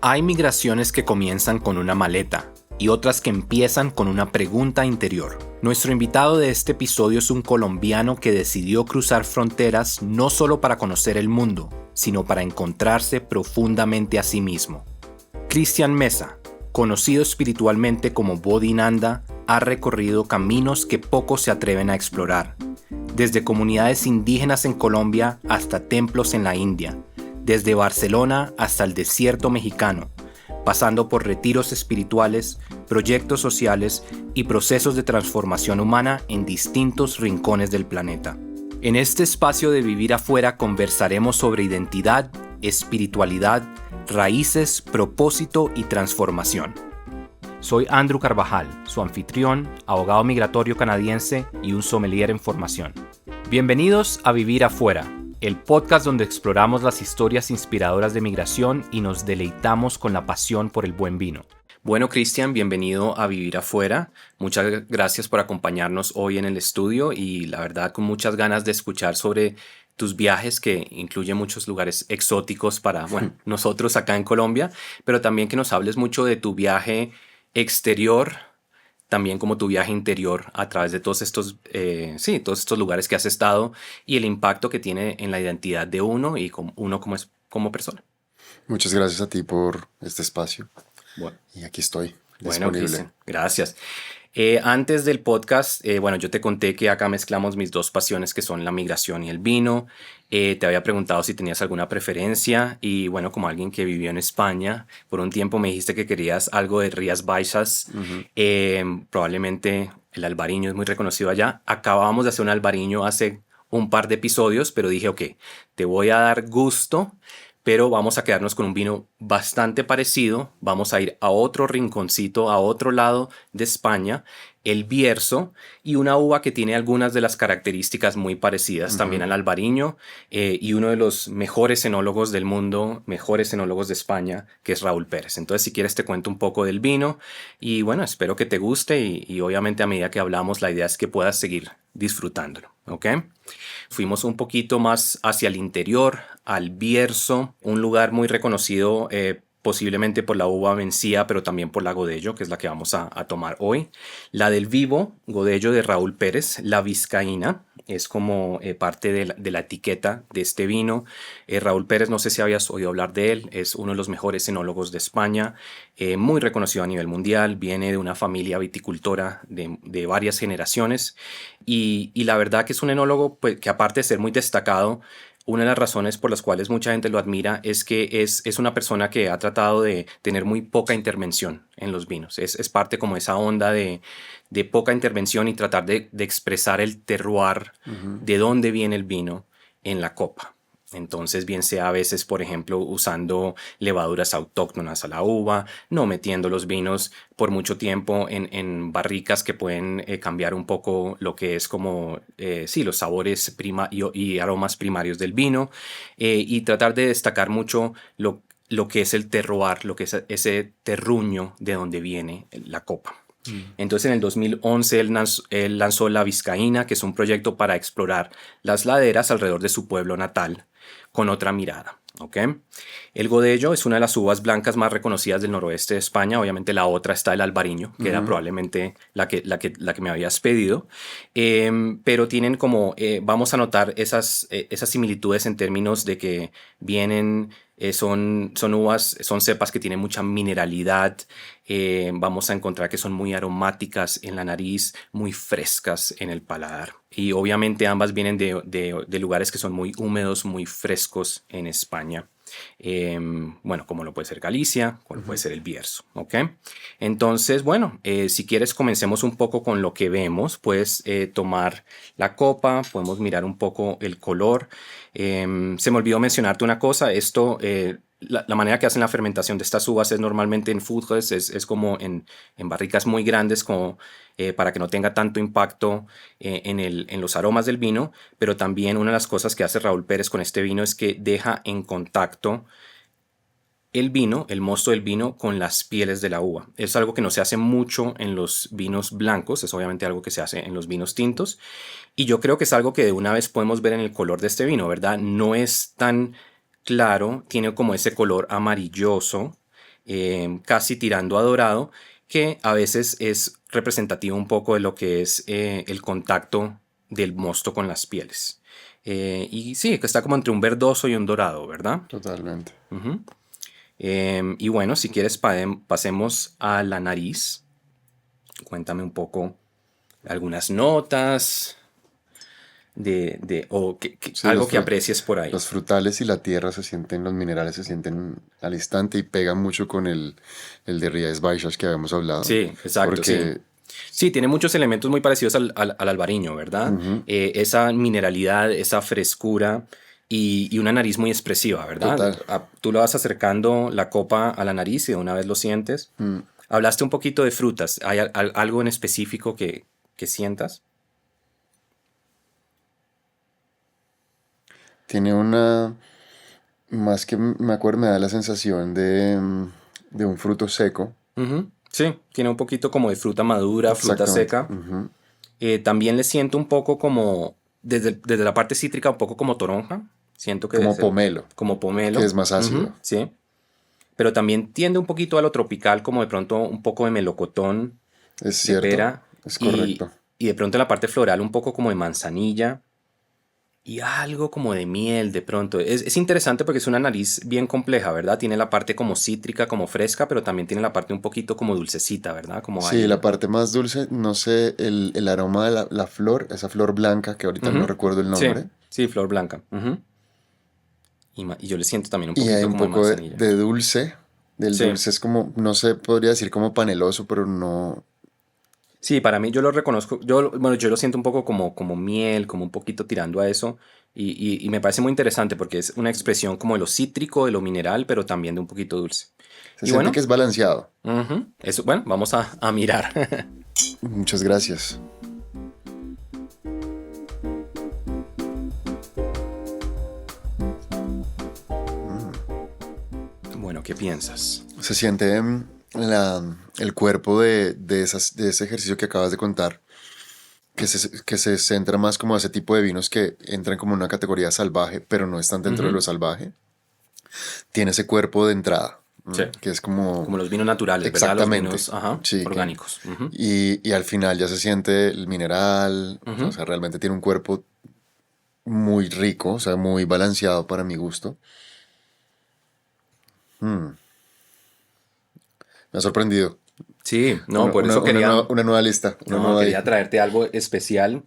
Hay migraciones que comienzan con una maleta y otras que empiezan con una pregunta interior. Nuestro invitado de este episodio es un colombiano que decidió cruzar fronteras no solo para conocer el mundo, sino para encontrarse profundamente a sí mismo. Cristian Mesa, conocido espiritualmente como Bodhinanda, ha recorrido caminos que pocos se atreven a explorar, desde comunidades indígenas en Colombia hasta templos en la India, desde Barcelona hasta el desierto mexicano, pasando por retiros espirituales, proyectos sociales y procesos de transformación humana en distintos rincones del planeta. En este espacio de Vivir Afuera conversaremos sobre identidad, espiritualidad, raíces, propósito y transformación. Soy Andrew Carvajal, su anfitrión, abogado migratorio canadiense y un sommelier en formación. Bienvenidos a Vivir Afuera, el podcast donde exploramos las historias inspiradoras de migración y nos deleitamos con la pasión por el buen vino. Bueno, Cristian, bienvenido a Vivir Afuera. Muchas gracias por acompañarnos hoy en el estudio y la verdad con muchas ganas de escuchar sobre tus viajes, que incluyen muchos lugares exóticos para nosotros acá en Colombia, pero también que nos hables mucho de tu viaje exterior, también como tu viaje interior a través de todos estos lugares que has estado y el impacto que tiene en la identidad de uno y uno como persona. Muchas gracias a ti por este espacio. Bueno. Y aquí estoy, Bueno, disponible. Cristian, gracias. Antes del podcast, yo te conté que acá mezclamos mis dos pasiones, que son la migración y el vino. Te había preguntado si tenías alguna preferencia y bueno, como alguien que vivió en España, por un tiempo me dijiste que querías algo de Rías Baixas. Probablemente el albariño es muy reconocido allá. Acabamos de hacer un albariño hace un par de episodios, pero dije, ok, te voy a dar gusto, pero vamos a quedarnos con un vino bastante parecido. Vamos a ir a otro rinconcito, a otro lado de España, el Bierzo, y una uva que tiene algunas de las características muy parecidas también al albariño, y uno de los mejores enólogos del mundo, mejores enólogos de España, que es Raúl Pérez. Entonces, si quieres, te cuento un poco del vino y bueno, espero que te guste y obviamente a medida que hablamos, la idea es que puedas seguir disfrutándolo, ¿ok? Fuimos un poquito más hacia el interior, al Bierzo, un lugar muy reconocido posiblemente por la uva Mencía, pero también por la Godello, que es la que vamos a tomar hoy. La del Vivo, Godello de Raúl Pérez, la Vizcaína, es como parte de la etiqueta de este vino. Raúl Pérez, no sé si habías oído hablar de él, es uno de los mejores enólogos de España, muy reconocido a nivel mundial, viene de una familia viticultora de varias generaciones y la verdad que es un enólogo pues, que aparte de ser muy destacado, una de las razones por las cuales mucha gente lo admira es que es una persona que ha tratado de tener muy poca intervención en los vinos. Es parte como esa onda de poca intervención y tratar de expresar el terroir de dónde viene el vino en la copa. Entonces, bien sea a veces, por ejemplo, usando levaduras autóctonas a la uva, no metiendo los vinos por mucho tiempo en barricas que pueden cambiar un poco lo que es como, los sabores y aromas primarios del vino, y tratar de destacar mucho lo que es el terroir, lo que es ese terruño de donde viene la copa. Entonces en el 2011 él lanzó La Vizcaína, que es un proyecto para explorar las laderas alrededor de su pueblo natal con otra mirada. ¿Okay? El Godello es una de las uvas blancas más reconocidas del noroeste de España. Obviamente la otra está el albariño, que era probablemente la que me habías pedido. Pero tienen como, vamos a notar esas similitudes en términos de que vienen, son uvas, son cepas que tienen mucha mineralidad. Vamos a encontrar que son muy aromáticas en la nariz, muy frescas en el paladar. Y obviamente ambas vienen de lugares que son muy húmedos, muy frescos en España. Como lo puede ser Galicia, como lo puede ser el Bierzo, ¿ok? Entonces, si quieres comencemos un poco con lo que vemos. Puedes tomar la copa, podemos mirar un poco el color. Se me olvidó mencionarte una cosa, esto... La manera que hacen la fermentación de estas uvas es normalmente en foodhouse, es como en barricas muy grandes como, para que no tenga tanto impacto en los aromas del vino, pero también una de las cosas que hace Raúl Pérez con este vino es que deja en contacto el vino, el mosto del vino, con las pieles de la uva. Es algo que no se hace mucho en los vinos blancos, es obviamente algo que se hace en los vinos tintos, y yo creo que es algo que de una vez podemos ver en el color de este vino, ¿verdad? No es tan claro, tiene como ese color amarilloso, casi tirando a dorado, que a veces es representativo un poco de lo que es el contacto del mosto con las pieles. Y sí, que está como entre un verdoso y un dorado, ¿verdad? Totalmente. Ujú. Y bueno, si quieres pasemos a la nariz. Cuéntame un poco algunas notas o Sí, algo que aprecies por ahí. los frutales y la tierra se sienten, los minerales se sienten al instante y pegan mucho con el de Rías Baixas que habíamos hablado. Sí, exacto, sí. Porque, Sí, tiene muchos elementos muy parecidos al albariño, ¿verdad? ujú, Esa mineralidad, esa frescura y una nariz muy expresiva, ¿verdad? total. Tú lo vas acercando la copa a la nariz y de una vez lo sientes. Mm, Hablaste un poquito de frutas. ¿Hay algo en específico que sientas? tiene una, más que me acuerdo, me da la sensación de un fruto seco. Ujú. Sí, tiene un poquito como de fruta madura, fruta Exactamente. seca. Ujú. También le siento un poco como, desde la parte cítrica, un poco como toronja. Siento que Como es pomelo, como que pomelo. es más Ujú, ácido. sí. Pero también tiende un poquito a lo tropical, como de pronto un poco de melocotón, Es de cierto, pera, es y, correcto. y de pronto en la parte floral un poco como de manzanilla y algo como de miel de pronto. Es interesante porque es una nariz bien compleja, ¿verdad? Tiene la parte como cítrica, como fresca, pero también tiene la parte un poquito como dulcecita, ¿verdad? Como Sí, la ahí. parte más dulce, no sé, el aroma de la flor, esa flor blanca que ahorita no Ujú, recuerdo el sí, nombre. sí, flor blanca. Ujú. Y yo le siento también un Y hay poquito un como de poco manzanilla. de dulce. Del Sí, dulce es como, no sé, podría decir como paneloso, pero no. sí, para mí yo lo reconozco, bueno, yo lo siento un poco como miel, como un poquito tirando a eso, y me parece muy interesante porque es una expresión como de lo cítrico, de lo mineral, pero también de un poquito dulce. Se Y siente que bueno, es balanceado. eso, bueno, vamos a mirar. Muchas gracias. Bueno, ¿qué piensas? Se siente el cuerpo de ese ejercicio que acabas de contar, que se centra más como a ese tipo de vinos que entran como en una categoría salvaje, pero no están dentro de Ujú, lo salvaje. Tiene ese cuerpo de entrada, sí, que es como como los vinos naturales, ¿verdad? Los exactamente, vinos, ajá, sí, orgánicos. Ujú, y al final ya se siente el mineral, o ujú. sea, realmente tiene un cuerpo muy rico, o sea, muy balanceado para mi gusto. Mm, me ha sorprendido. Sí, no, por eso Una nueva lista, una no, nueva... quería traerte algo especial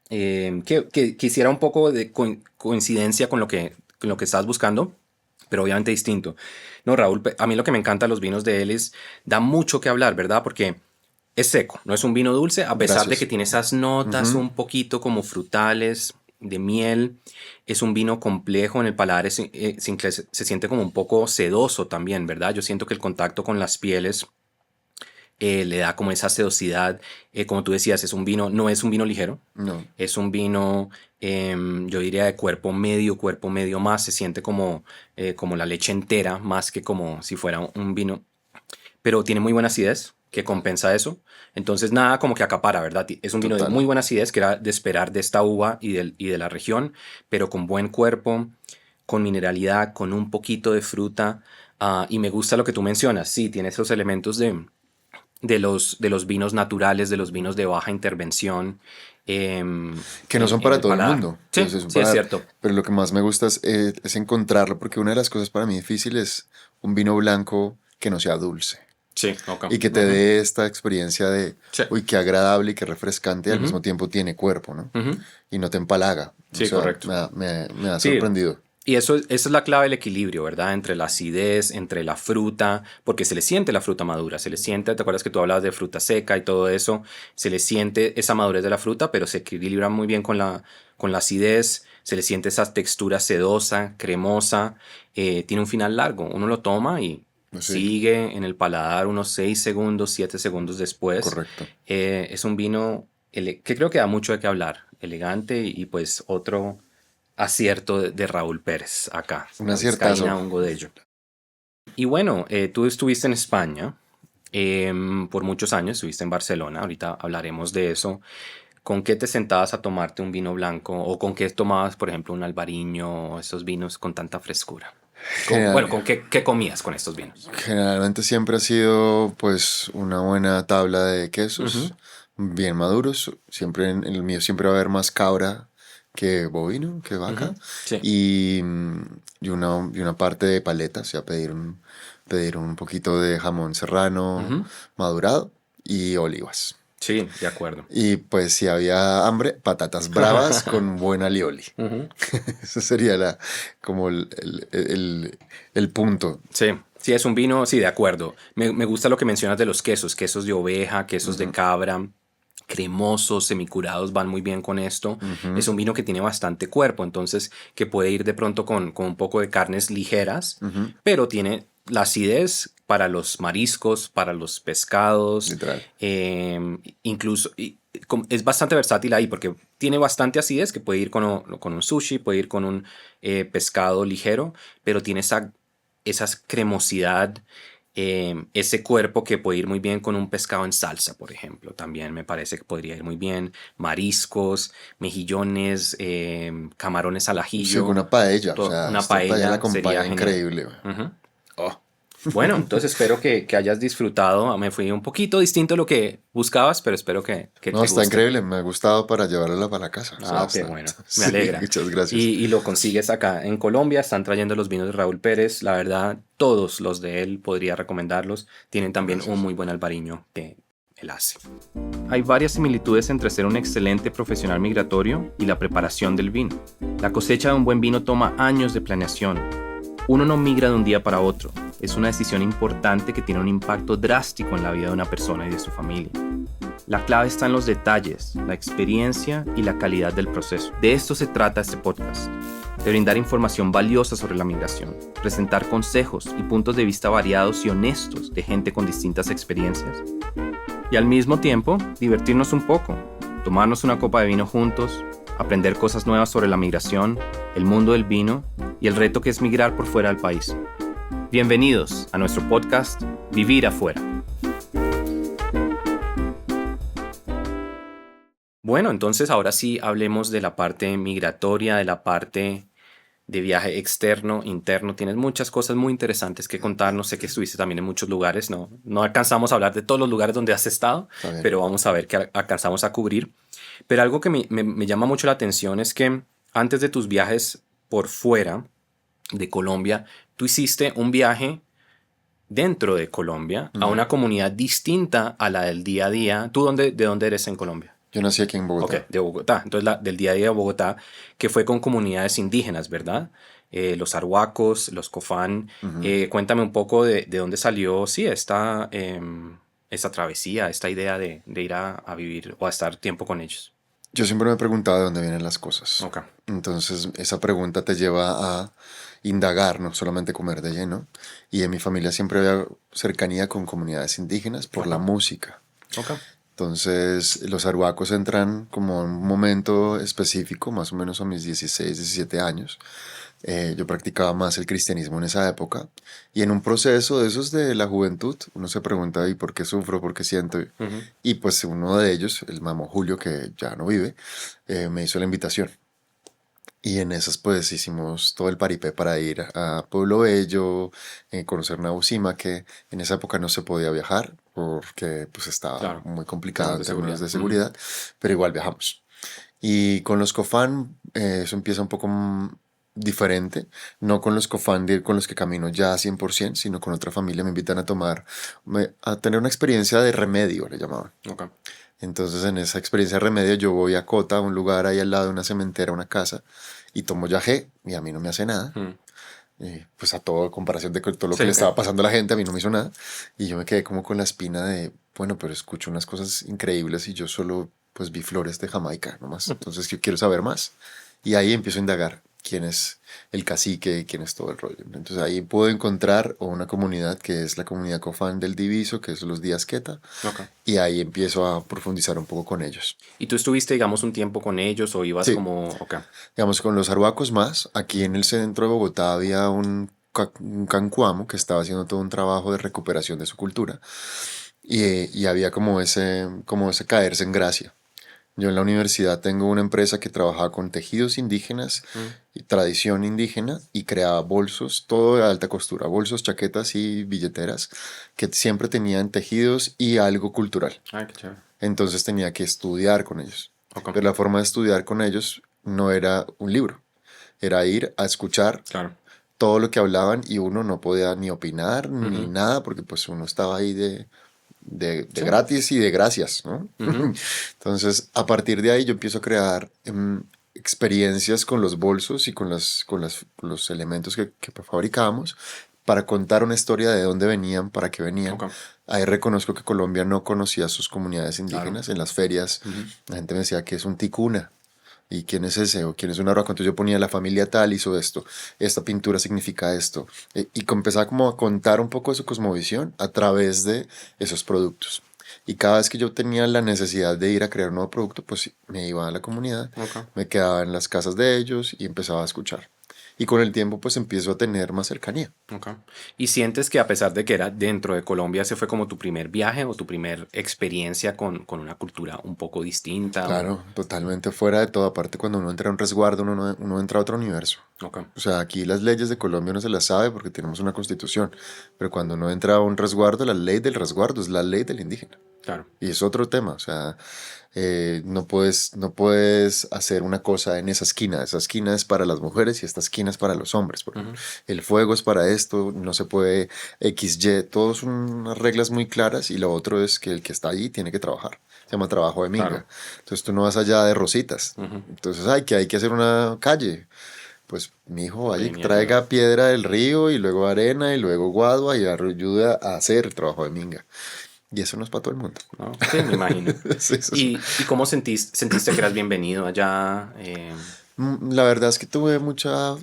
que quisiera un poco de coincidencia con lo que estás buscando, pero obviamente distinto. No, Raúl, a mí lo que me encanta de los vinos de él es, da mucho que hablar, ¿verdad? Porque es seco, no es un vino dulce, a pesar de que Gracias. tiene esas notas Ujú. un poquito como frutales, de miel. Es un vino complejo en el paladar, se siente como un poco sedoso también, ¿verdad? Yo siento que el contacto con las pieles le da como esa sedosidad. Como tú decías, es un vino, no es un vino ligero, No, es un vino, yo diría, de cuerpo medio más, se siente como la leche entera, más que como si fuera un vino, pero tiene muy buena acidez, que compensa eso. Entonces, nada como que acapara, ¿verdad? Es un vino de total. muy buena acidez, que era de esperar de esta uva y de la región, pero con buen cuerpo, con mineralidad, con un poquito de fruta. Y me gusta lo que tú mencionas, sí, tiene esos elementos de los vinos naturales, de los vinos de baja intervención Que no son en para el todo el paladar. mundo. Sí, Entonces, es un sí es paladar. cierto. Pero lo que más me gusta es encontrarlo, porque una de las cosas para mí difíciles es un vino blanco que no sea dulce. Sí, ok. Y que te Ujú. dé esta experiencia de, Sí. uy, qué agradable y qué refrescante, y al Ujú, mismo tiempo tiene cuerpo, ¿no? ujú. Y no te empalaga. O Sí, sea, correcto. me ha Sí, sorprendido. y esa es la clave del equilibrio, ¿verdad? Entre la acidez, entre la fruta, porque se le siente la fruta madura, se le siente, ¿te acuerdas que tú hablabas de fruta seca y todo eso? Se le siente esa madurez de la fruta, pero se equilibra muy bien con la acidez, se le siente esa textura sedosa, cremosa, tiene un final largo, uno lo toma y Sí, sigue en el paladar unos 6 segundos, 7 segundos después. correcto. Es un vino que creo que da mucho de qué hablar, elegante y pues otro acierto de Raúl Pérez acá, Un la aciertazo. vizcaína un godello. Y bueno, tú estuviste en España por muchos años, estuviste en Barcelona, ahorita hablaremos de eso. ¿Con qué te sentabas a tomarte un vino blanco o con qué tomabas, por ejemplo, un albariño o esos vinos con tanta frescura? Bueno, General- ¿con qué comías con estos vinos? Generalmente siempre ha sido pues una buena tabla de Ujú. quesos bien maduros. Siempre en el mío siempre va a haber más cabra que bovino, que vaca. Ujú. Sí. Y, y una parte de paleta, o sea, pedir un poquito de jamón serrano Ujú. madurado y olivas. Sí, de acuerdo. Y pues si había hambre, patatas bravas con buen alioli. Ujú. Ese sería como el punto. Sí, sí, es un vino, sí, de acuerdo. Me gusta lo que mencionas de los quesos, quesos de oveja, quesos de Ujú, cabra, cremosos, semicurados, van muy bien con esto. Es ujú, un vino que tiene bastante cuerpo, entonces que puede ir de pronto con un poco de carnes ligeras, ujú, pero tiene la acidez para los mariscos, para los pescados, literal. incluso es bastante versátil ahí porque tiene bastante acidez que puede ir con un sushi, puede ir con un pescado ligero, pero tiene esa cremosidad, ese cuerpo que puede ir muy bien con un pescado en salsa, por ejemplo. También me parece que podría ir muy bien. Mariscos, mejillones, camarones al Sí, con ajillo, una paella, o sea, una esta paella la paella sería acompaña genial. increíble. Güey. Ujú. Oh. Bueno, entonces espero que hayas disfrutado. Me fui un poquito distinto a lo que buscabas, pero espero que No, te está guste. increíble, me ha gustado para llevarla para la casa. O sea, Ah, ok, está, bueno, me sí, alegra. muchas gracias. Y lo consigues acá en Colombia, están trayendo los vinos de Raúl Pérez, la verdad, todos los de él podría recomendarlos, tienen también un Gracias. muy buen albariño que él hace. Hay varias similitudes entre ser un excelente profesional migratorio y la preparación del vino. La cosecha de un buen vino toma años de planeación. Uno no migra de un día para otro, es una decisión importante que tiene un impacto drástico en la vida de una persona y de su familia. La clave está en los detalles, la experiencia y la calidad del proceso. De esto se trata este podcast, de brindar información valiosa sobre la migración, presentar consejos y puntos de vista variados y honestos de gente con distintas experiencias. Y al mismo tiempo, divertirnos un poco, tomarnos una copa de vino juntos, aprender cosas nuevas sobre la migración, el mundo del vino y el reto que es migrar por fuera del país. Bienvenidos a nuestro podcast Vivir afuera. Bueno, entonces ahora sí hablemos de la parte migratoria, de la parte de viaje externo, interno. Tienes muchas cosas muy interesantes que contarnos. Sé que estuviste también en muchos lugares. No alcanzamos a hablar de todos los lugares donde has estado, Está bien. pero vamos a ver qué alcanzamos a cubrir. Pero algo que me llama mucho la atención es que antes de tus viajes por fuera de Colombia, tú hiciste un viaje dentro de Colombia a Ujú. una comunidad distinta a la del día a día. ¿De dónde eres en Colombia? Yo nací aquí en Ok, Bogotá. de Bogotá. Entonces, del día a día de Bogotá, que fue con comunidades indígenas, ¿verdad? Los arhuacos, los cofán. Ujú. Cuéntame un poco de dónde salió, sí, esta travesía, esta idea de ir a vivir o a estar tiempo con ellos. Yo siempre me he preguntado de dónde vienen las cosas. Ok. Entonces, esa pregunta te lleva a indagar, no solamente comer de lleno. Y en mi familia siempre había cercanía con comunidades indígenas por la Ajá. música. Ok. Entonces, los arhuacos entran como en un momento específico, más o menos a mis 16, 17 años. Yo practicaba más el cristianismo en esa época. Y en un proceso de esos de la juventud, uno se pregunta, ¿y por qué sufro? ¿Por qué siento? Ujú. Y pues uno de ellos, el mamón Julio, que ya no vive, me hizo la invitación. Y en esas pues hicimos todo el paripé para ir a Pueblo Bello, conocer Nausima, que en esa época no se podía viajar porque pues estaba Claro. muy complicado Temas en de términos seguridad. de Ujú. seguridad, pero igual viajamos. Y con los Cofán eso empieza un poco diferente, no con los Cofán de ir con los que camino ya 100%, sino con otra familia me invitan a a tener una experiencia de remedio, le llamaban. Ok. Entonces en esa experiencia de remedio yo voy a Cota, un lugar ahí al lado de una cementera, una casa, y tomo yagé y a mí no me hace nada. Mm. Pues a todo, en comparación de todo lo que Sí, le ok. estaba pasando a la gente, a mí no me hizo nada. Y yo me quedé como con la espina de, bueno, pero escucho unas cosas increíbles y yo solo pues vi flores de Jamaica nomás. Entonces yo quiero saber más. Y ahí empiezo a indagar quién es el cacique, quién es todo el rollo. Entonces ahí puedo encontrar una comunidad que es la comunidad Cofán del Diviso, que es los Díaz Queta, Ok. y ahí empiezo a profundizar un poco con ellos. ¿Y tú estuviste, digamos, un tiempo con ellos o ibas Sí, como... Ok. digamos, con los arhuacos más, aquí en el centro de Bogotá había un cancuamo que estaba haciendo todo un trabajo de recuperación de su cultura y había como ese caerse en gracia. Yo en la universidad tengo una empresa que trabajaba con tejidos indígenas Mm. y tradición indígena y creaba bolsos, todo de alta costura, bolsos, chaquetas y billeteras que siempre tenían tejidos y algo cultural. Ay, qué chévere. Entonces tenía que estudiar con ellos. Ok, Pero la forma de estudiar con ellos no era un libro, era ir a escuchar claro. todo lo que hablaban y uno no podía ni opinar ni Ujú. nada porque pues uno estaba ahí de Sí. gratis y de gracias, ¿no? Ujú. Entonces, a partir de ahí yo empiezo a crear experiencias con los bolsos y con los elementos que fabricábamos para contar una historia de dónde venían, para qué venían. Ok, Ahí reconozco que Colombia no conocía sus comunidades claro. indígenas. En las ferias Ujú. la gente me decía que es un ticuna. ¿Y quién es ese? ¿O quién es un arhuaco? Entonces yo ponía la familia tal hizo esto, esta pintura significa esto. Y empezaba como a contar un poco de su cosmovisión a través de esos productos. Y cada vez que yo tenía la necesidad de ir a crear un nuevo producto, pues me iba a la comunidad, Ok. me quedaba en las casas de ellos y empezaba a escuchar. Y con el tiempo pues empiezo a tener más cercanía. Ok. ¿Y sientes que a pesar de que era dentro de Colombia, ese fue como tu primer viaje o tu primer experiencia con una cultura un poco distinta? O... Claro, totalmente fuera de toda parte. Cuando uno entra a un resguardo, uno entra a otro universo. Ok, O sea, aquí las leyes de Colombia no se las sabe porque tenemos una constitución, pero cuando uno entra a un resguardo, la ley del resguardo es la ley del indígena. claro. Y es otro tema, o sea, no puedes hacer una cosa en esa esquina es para las mujeres y esta esquina es para los hombres, por ejemplo. Ujú. El fuego es para esto, no se puede XY, todos son unas reglas muy claras y lo otro es que el que está allí tiene que trabajar, se llama trabajo de Claro. minga. Entonces tú no vas allá de rositas, Ujú. entonces hay que hacer una calle. Pues mi hijo vaya y Lineal. traiga piedra del río y luego arena y luego guadua y ayuda a hacer el trabajo de minga. Y eso no es para todo el mundo. ¿No? Sí, me imagino. Sí, ¿Y cómo sentiste que eras bienvenido allá? La verdad es que tuve mucha,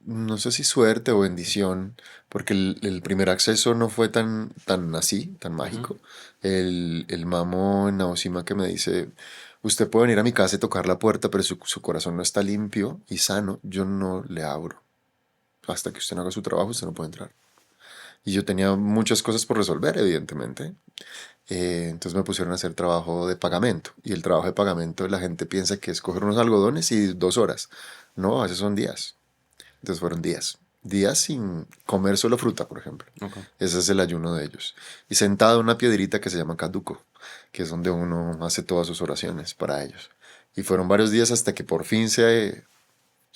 no sé si suerte o bendición, porque el primer acceso no fue tan así, tan Ujú. mágico. El mamo en Naosima que me dice, usted puede venir a mi casa y tocar la puerta, pero su corazón no está limpio y sano, yo no le abro. Hasta que usted no haga su trabajo, usted no puede entrar. Y yo tenía muchas cosas por resolver, evidentemente. Entonces me pusieron a hacer trabajo de pagamento. Y el trabajo de pagamento la gente piensa que es coger unos algodones y 2 horas. No, a veces son días. Entonces fueron días. Días sin comer solo fruta, por ejemplo. Ok. Ese es el ayuno de ellos. Y sentado en una piedrita que se llama caduco, que es donde uno hace todas sus oraciones para ellos. Y fueron varios días hasta que por fin se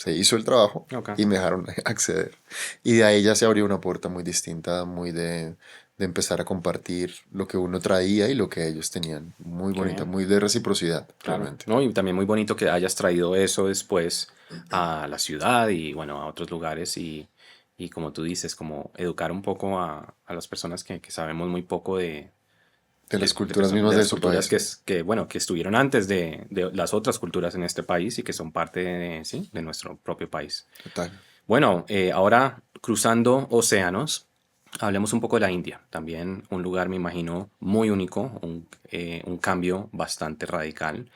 hizo el trabajo Ok. y me dejaron acceder. Y de ahí ya se abrió una puerta muy distinta, de empezar a compartir lo que uno traía y lo que ellos tenían. Muy Qué bonita, bien. muy de reciprocidad, Claro. realmente. No, y también muy bonito que hayas traído eso después a la ciudad y bueno, a otros lugares y como tú dices, como educar un poco a las personas que sabemos muy poco De las culturas de mismas de las su culturas país. bueno, que estuvieron antes de las otras culturas en este país y que son parte de, sí, de nuestro propio país. Total. Bueno, ahora cruzando océanos, hablemos un poco de la India. También un lugar, me imagino, muy único, un cambio bastante radical.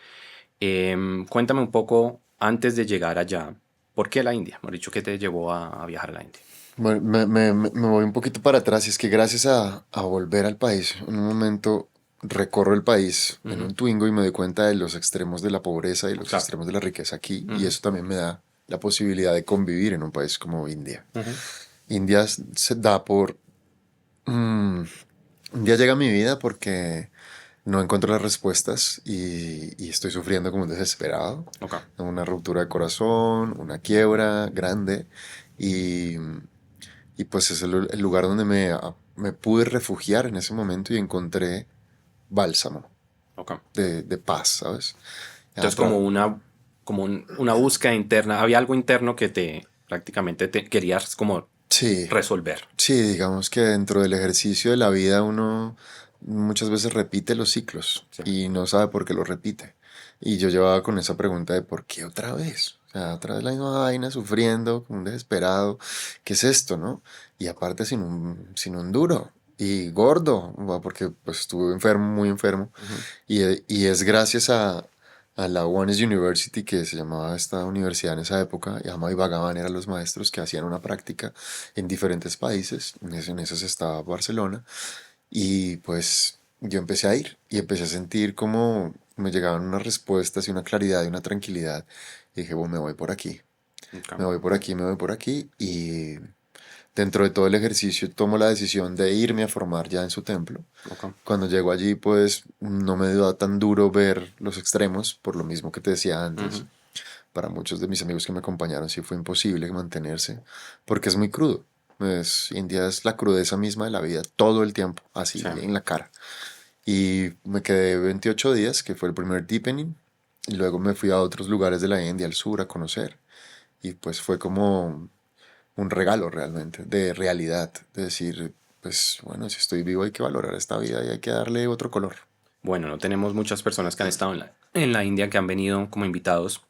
Cuéntame un poco, antes de llegar allá, ¿por qué la India? Mejor dicho, ¿qué te llevó a viajar a la India? Bueno, me voy un poquito para atrás y es que gracias a volver al país, en un momento recorro el país en Ujú. un Twingo y me doy cuenta de los extremos de la pobreza y los Claro. extremos de la riqueza aquí y Ujú. eso también me da la posibilidad de convivir en un país como India. Ujú. India se da por... mm, un día llega a mi vida porque no encuentro las respuestas y estoy sufriendo como un desesperado, Ok. una ruptura de corazón, una quiebra grande y, y pues es el lugar donde me pude refugiar en ese momento y encontré bálsamo Ok. de paz, ¿sabes? Entonces, como una búsqueda interna, había algo interno que te prácticamente te querías como Sí, resolver. sí, digamos que dentro del ejercicio de la vida uno muchas veces repite los ciclos Sí. y no sabe por qué lo repite. Y yo llevaba con esa pregunta de ¿por qué otra vez? O sea, otra vez la misma vaina, sufriendo, como un desesperado. ¿Qué es esto, no? Y aparte sin un duro y gordo, ¿va? Porque pues estuve enfermo, muy enfermo. Ujú. Y es gracias a la Ones University, que se llamaba esta universidad en esa época, y Ama y Bhagavan eran los maestros que hacían una práctica en diferentes países, en esas estaba Barcelona, y pues yo empecé a ir y empecé a sentir como me llegaban unas respuestas y una claridad y una tranquilidad. Y dije, bueno, me voy por aquí, Ok, me voy por aquí, me voy por aquí. Y dentro de todo el ejercicio tomo la decisión de irme a formar ya en su templo. ok. Cuando llego allí, pues no me da tan duro ver los extremos, por lo mismo que te decía antes. Ujú. Para muchos de mis amigos que me acompañaron sí fue imposible mantenerse, porque es muy crudo. India es la crudeza misma de la vida todo el tiempo, así Sí. en la cara. Y me quedé 28 días, que fue el primer deepening, y luego me fui a otros lugares de la India, al sur, a conocer. Y pues fue como un regalo realmente, de realidad, de decir, pues bueno, si estoy vivo hay que valorar esta vida y hay que darle otro color. Bueno, no tenemos muchas personas que han estado en la India que han venido como invitados.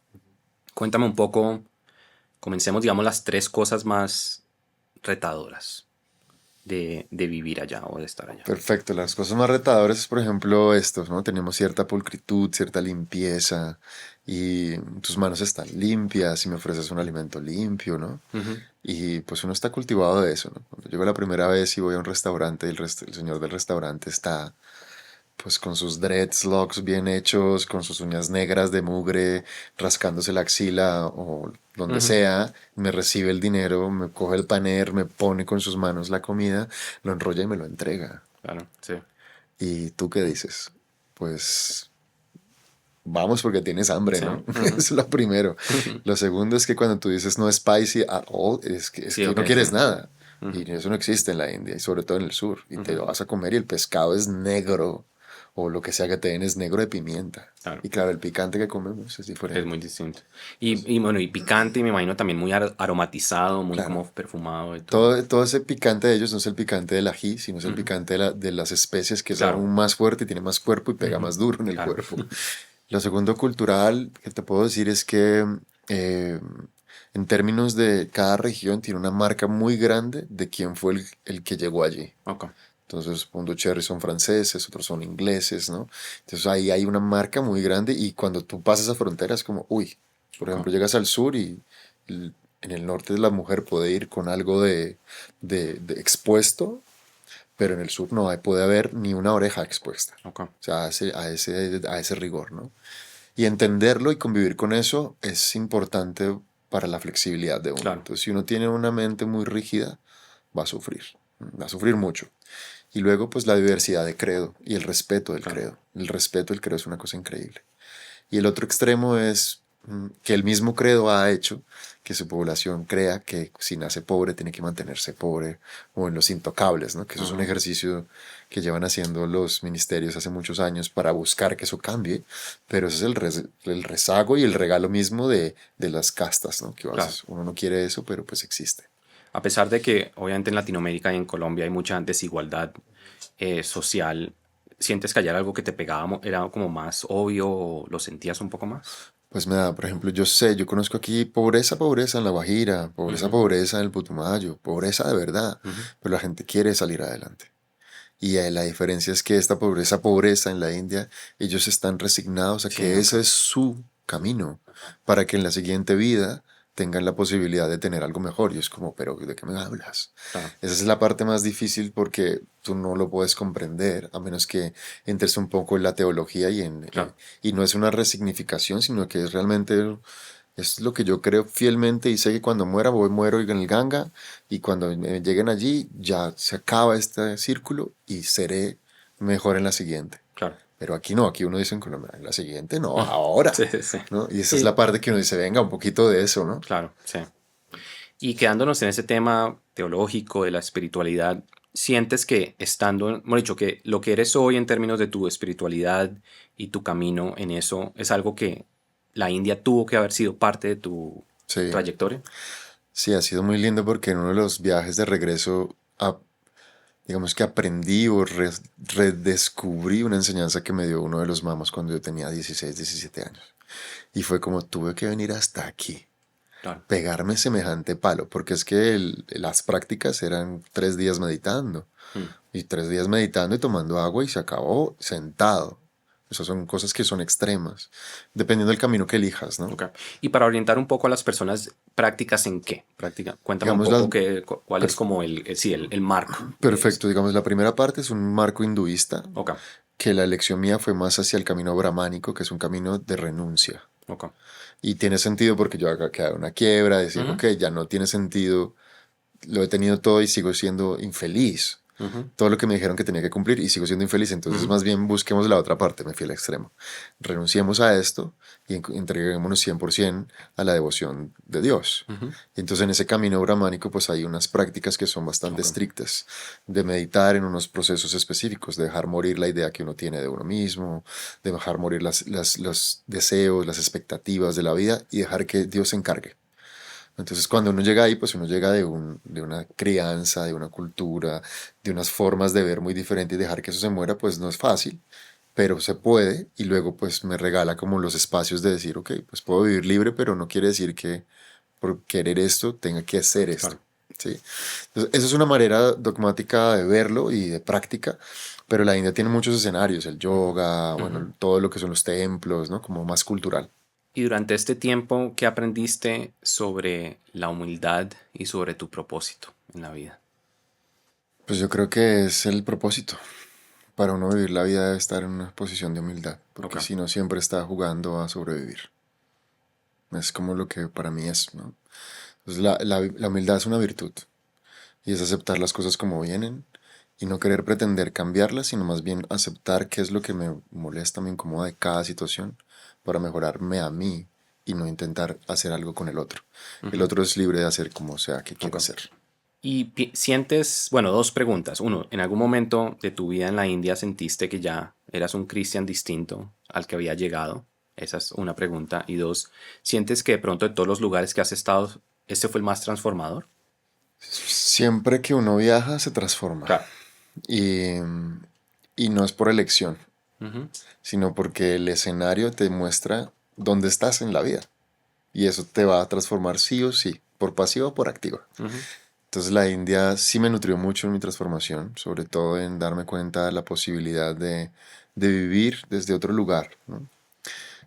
Cuéntame un poco, comencemos, digamos, las tres cosas más retadoras de vivir allá o de estar allá. Perfecto, las cosas más retadoras es, por ejemplo, estos, ¿no? Tenemos cierta pulcritud, cierta limpieza y tus manos están limpias y me ofreces un alimento limpio, ¿no? Ujú. Y pues uno está cultivado de eso, ¿no? Cuando llego la primera vez y voy a un restaurante y el señor del restaurante está pues con sus dreadlocks bien hechos, con sus uñas negras de mugre, rascándose la axila o donde Ujú. sea, me recibe el dinero, me coge el paner, me pone con sus manos la comida, lo enrolla y me lo entrega. Claro, sí. ¿Y tú qué dices? Pues vamos porque tienes hambre, Sí. ¿no? Eso Ujú. es lo primero. Ujú. Lo segundo es que cuando tú dices no spicy at all, es Sí, que ok, no sí. quieres nada. Ujú. Y eso no existe en la India, y sobre todo en el sur. Y te Ujú. lo vas a comer y el pescado es negro, o lo que sea que te den es negro de pimienta. Claro, Y claro, el picante que comemos es es diferente. muy distinto. Y bueno, y picante, y me imagino también muy aromatizado, muy Claro. como perfumado y todo. Todo ese picante de ellos no es el picante del ají, sino es el Ujú. picante de las especies, que es Claro. aún más fuerte y tiene más cuerpo y pega Ujú. más duro en el Claro. cuerpo. Lo segundo cultural que te puedo decir es que eh, en términos de cada región tiene una marca muy grande de quién fue el que llegó allí. Ok. Entonces, Pondicherry son franceses, otros son ingleses, ¿no? Entonces ahí hay una marca muy grande y cuando tú pasas a frontera es como, uy, por Ok. ejemplo, llegas al sur y en el norte la mujer puede ir con algo de expuesto, pero en el sur no puede haber ni una oreja expuesta. Ok. O sea, a ese rigor, ¿no? Y entenderlo y convivir con eso es importante para la flexibilidad de uno. Claro. Entonces, si uno tiene una mente muy rígida, va a sufrir mucho. Y luego, pues la diversidad de credo y el respeto del Claro. credo. El respeto del credo es una cosa increíble. Y el otro extremo es que el mismo credo ha hecho que su población crea que si nace pobre tiene que mantenerse pobre, o en los intocables, ¿no? Que eso es un Ujú. ejercicio que llevan haciendo los ministerios hace muchos años para buscar que eso cambie, pero ese es el rezago y el regalo mismo de las castas, ¿no? Que a Claro. veces uno no quiere eso, pero pues existe. A pesar de que obviamente en Latinoamérica y en Colombia hay mucha desigualdad social, ¿sientes que allá algo que te pegaba era como más obvio o lo sentías un poco más? Pues me da, por ejemplo, yo conozco aquí pobreza, pobreza en La Guajira, pobreza, Ujú. pobreza en el Putumayo, pobreza de verdad, Ujú. pero la gente quiere salir adelante. Y la diferencia es que esta pobreza, pobreza en la India, ellos están resignados a Sí, que ok. ese es su camino, Ok. para que en la siguiente vida tengan la posibilidad de tener algo mejor. Y es como, pero ¿de qué me hablas? Claro. Esa es la parte más difícil porque tú no lo puedes comprender a menos que entres un poco en la teología Claro. y no es una resignificación, sino que es realmente es lo que yo creo fielmente y sé que cuando muera muero en el Ganga y cuando me lleguen allí ya se acaba este círculo y seré mejor en la siguiente. Claro. Pero aquí no, aquí uno dice en Colombia, en la siguiente no, ahora, Sí, sí, sí. ¿no? Y esa es la Y parte que uno dice, venga, un poquito de eso, ¿no? claro, sí. Y quedándonos en ese tema teológico de la espiritualidad, ¿sientes que estando, hemos dicho, que lo que eres hoy en términos de tu espiritualidad y tu camino en eso es algo que la India tuvo que haber sido parte de tu Sí, trayectoria? sí, ha sido muy lindo porque en uno de los viajes de regreso, digamos que aprendí o redescubrí una enseñanza que me dio uno de los mamás cuando yo tenía 16 17 años. Y fue como tuve que venir hasta aquí, Claro. pegarme semejante palo, porque es que las prácticas eran 3 días meditando, Mm. y 3 días meditando y tomando agua y se acabó sentado. Esas son cosas que son extremas, dependiendo del camino que elijas, ¿no? Ok. Y para orientar un poco a las personas, ¿prácticas en qué? Cuéntame un Digamos, las, poco cuál es perf- como el, sí, el marco de perfecto, esto. digamos, la primera parte es un marco hinduista, Ok. que la elección mía fue más hacia el camino brahmánico, que es un camino de renuncia. Ok. Y tiene sentido porque yo había quedado en una quiebra, decir, Ujú, ok, ya no tiene sentido, lo he tenido todo y sigo siendo infeliz. ujú, Todo lo que me dijeron que tenía que cumplir y sigo siendo infeliz. Entonces, ujú. más bien busquemos la otra parte. Me fui al extremo. Renunciemos a esto y entreguémonos 100% a la devoción de Dios. Ujú. Y entonces, en ese camino brahmánico, pues hay unas prácticas que son bastante Ok. estrictas, de meditar en unos procesos específicos, de dejar morir la idea que uno tiene de uno mismo, de dejar morir los deseos, las expectativas de la vida y dejar que Dios se encargue. Entonces, cuando uno llega ahí, pues uno llega de una crianza, de una cultura, de unas formas de ver muy diferentes y dejar que eso se muera, pues no es fácil, pero se puede y luego pues me regala como los espacios de decir, ok, pues puedo vivir libre, pero no quiere decir que por querer esto tenga que hacer esto. Claro. ¿Sí? Entonces, esa es una manera dogmática de verlo y de práctica, pero la India tiene muchos escenarios, el yoga, Ujú. bueno, todo lo que son los templos, ¿no? Como más cultural. Y durante este tiempo, ¿qué aprendiste sobre la humildad y sobre tu propósito en la vida? Pues yo creo que es el propósito. Para uno vivir la vida debe estar en una posición de humildad, porque Ok. si no siempre está jugando a sobrevivir. Es como lo que para mí es, ¿no? Entonces, la humildad es una virtud y es aceptar las cosas como vienen y no querer pretender cambiarlas, sino más bien aceptar qué es lo que me molesta, me incomoda de cada situación para mejorarme a mí y no intentar hacer algo con el otro. El Ujú. otro es libre de hacer como sea que quiera Ok. hacer. Y sientes, bueno, dos preguntas. Uno, ¿en algún momento de tu vida en la India sentiste que ya eras un cristian distinto al que había llegado? Esa es una pregunta. Y dos, ¿sientes que de pronto de todos los lugares que has estado, este fue el más transformador? Siempre que uno viaja se transforma Claro. y, y no es por elección, Ujú, sino porque el escenario te muestra dónde estás en la vida. Y eso te va a transformar sí o sí, por pasiva o por activa. ujú, Entonces la India sí me nutrió mucho en mi transformación, sobre todo en darme cuenta de la posibilidad de vivir desde otro lugar, ¿no?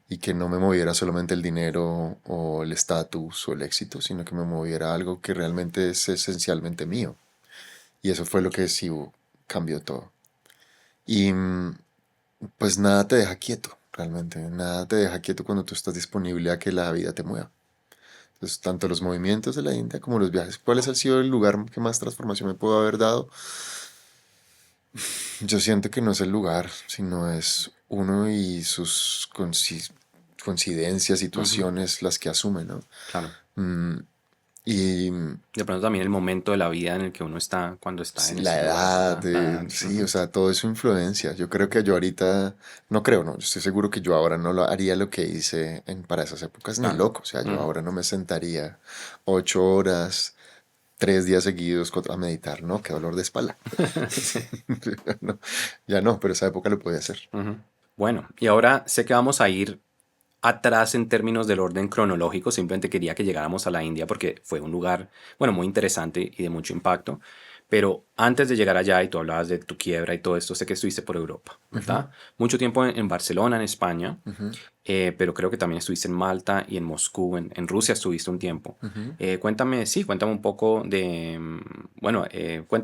Y que no me moviera solamente el dinero o el estatus o el éxito, sino que me moviera algo que realmente es esencialmente mío. Y eso fue lo que sí cambió todo. Y pues nada te deja quieto, realmente. Nada te deja quieto cuando tú estás disponible a que la vida te mueva. Entonces, tanto los movimientos de la India como los viajes. ¿Cuál ha sido el lugar que más transformación me pudo haber dado? Yo siento que no es el lugar, sino es uno y sus coincidencias, ujú. situaciones las que asume, ¿no? Claro. Mm, y De pronto también el momento de la vida en el que uno está cuando está en sí, la ese lugar, edad, ¿verdad? La edad. sí, o Ujú. sea, todo eso influencia. Yo creo que yo ahorita, no creo, no, yo estoy seguro que yo ahora no lo haría lo que hice para esas épocas ni Claro. loco. O sea, yo Ujú. ahora no me sentaría 8 horas, 3 días seguidos a meditar, ¿no? Qué dolor de espalda. Sí. No, ya no, pero esa época lo podía hacer. Ujú. Bueno, y ahora sé que vamos a ir atrás en términos del orden cronológico. Simplemente quería que llegáramos a la India porque fue un lugar, bueno, muy interesante y de mucho impacto. Pero antes de llegar allá, y tú hablabas de tu quiebra y todo esto, sé que estuviste por Europa, Ujú, ¿verdad? Mucho tiempo en Barcelona, en España, ujú, pero creo que también estuviste en Malta y en Moscú, en Rusia estuviste un tiempo. ujú. Cuéntame, sí, cuéntame un poco de, bueno,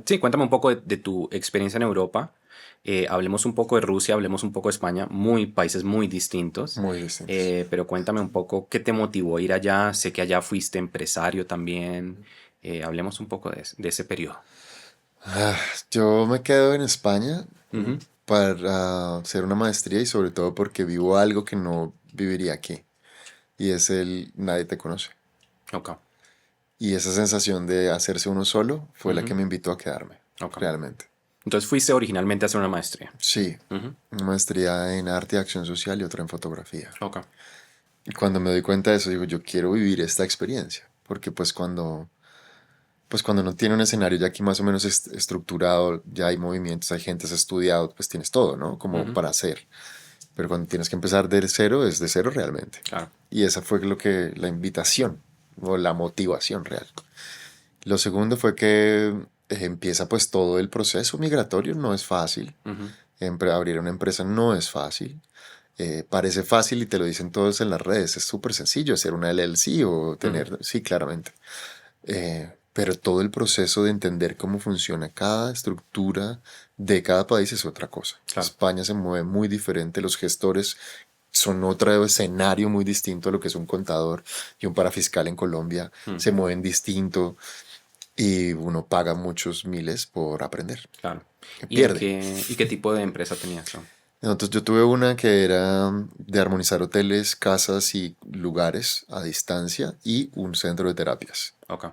sí, cuéntame un poco de tu experiencia en Europa. Hablemos un poco de Rusia, hablemos un poco de España, muy países muy distintos. Muy distintos. Pero cuéntame un poco qué te motivó a ir allá. Sé que allá fuiste empresario también. Hablemos un poco de ese periodo. Ah, yo me quedo en España Ujú. para hacer una maestría y sobre todo porque vivo algo que no viviría aquí. Y es el nadie te conoce. Ok. Y esa sensación de hacerse uno solo fue la que Ujú. me invitó a quedarme, Ok. realmente. Entonces fuiste originalmente a hacer una maestría. Sí, Ujú. una maestría en arte y acción social y otra en fotografía. Ok. Y cuando me doy cuenta de eso, digo, yo quiero vivir esta experiencia. Porque pues cuando no tiene un escenario ya aquí más o menos estructurado, ya hay movimientos, hay gente, has estudiado, pues tienes todo, ¿no? Como Ujú. para hacer. Pero cuando tienes que empezar de cero, es de cero realmente. Claro. Y esa fue la invitación o la motivación real. Lo segundo fue que empieza pues todo el proceso migratorio, no es fácil. Ujú. Abrir una empresa no es fácil. Parece fácil y te lo dicen todos en las redes. Es súper sencillo hacer una LLC o Ujú. tener, sí, claramente. pero todo el proceso de entender cómo funciona cada estructura de cada país es otra cosa. Claro. España se mueve muy diferente, los gestores son otro escenario muy distinto a lo que es un contador y un parafiscal en Colombia, se mueven distinto y uno paga muchos miles por aprender, Claro. pierde. ¿Y qué tipo de empresa tenías tú? Entonces yo tuve una que era de armonizar hoteles, casas y lugares a distancia y un centro de terapias. Ok.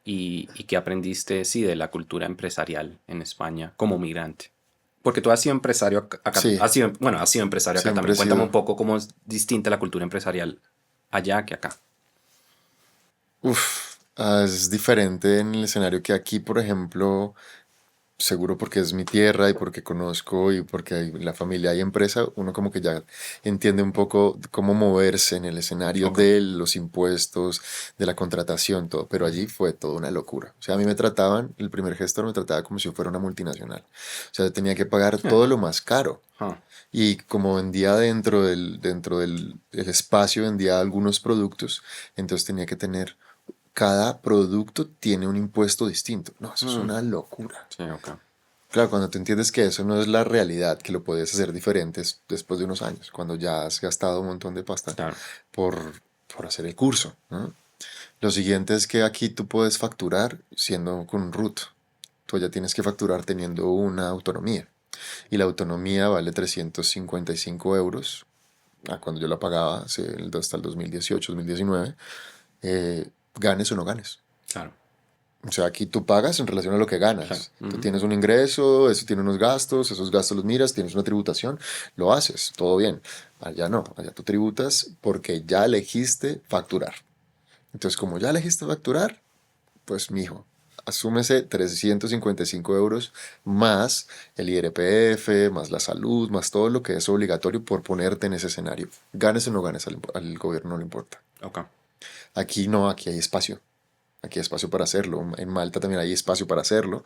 ¿Y qué aprendiste, sí, de la cultura empresarial en España como migrante? Porque tú has sido empresario acá, Sí, bueno, has sido empresario acá siempre también. he Cuéntame un sido, poco cómo es distinta la cultura empresarial allá que acá. es diferente en el escenario que aquí, por ejemplo, seguro porque es mi tierra y porque conozco y porque hay la familia y empresa, uno como que ya entiende un poco cómo moverse en el escenario Ok. de los impuestos, de la contratación, todo. Pero allí fue toda una locura. O sea, a mí me trataban, el primer gestor me trataba como si fuera una multinacional. O sea, tenía que pagar Eh, todo lo más caro. ah, Y como vendía dentro del espacio, vendía algunos productos, entonces tenía que tener, cada producto tiene un impuesto distinto. No, eso es mm, una locura. sí, ok. Claro, cuando tú entiendes que eso no es la realidad, que lo puedes hacer diferente después de unos años, cuando ya has gastado un montón de pasta Claro. por, por hacer el curso, ¿no? Lo siguiente es que aquí tú puedes facturar siendo con un RUT. Tú ya tienes que facturar teniendo una autonomía. Y la autonomía vale 355 euros. Cuando yo la pagaba hasta el 2018, 2019, ganes o no ganes. Claro. O sea, aquí tú pagas en relación a lo que Claro. ganas. Tú tienes un ingreso, eso tiene unos gastos, esos gastos los miras, tienes una tributación, lo haces, todo bien. Allá no, allá tú tributas porque ya elegiste facturar. Entonces, como ya elegiste facturar, pues mijo, asúmese 355 euros más el IRPF, más la salud, más todo lo que es obligatorio por ponerte en ese escenario. Ganes o no ganes, al gobierno no le importa. Ok. Aquí no, aquí hay espacio. Aquí hay espacio para hacerlo. En Malta también hay espacio para hacerlo.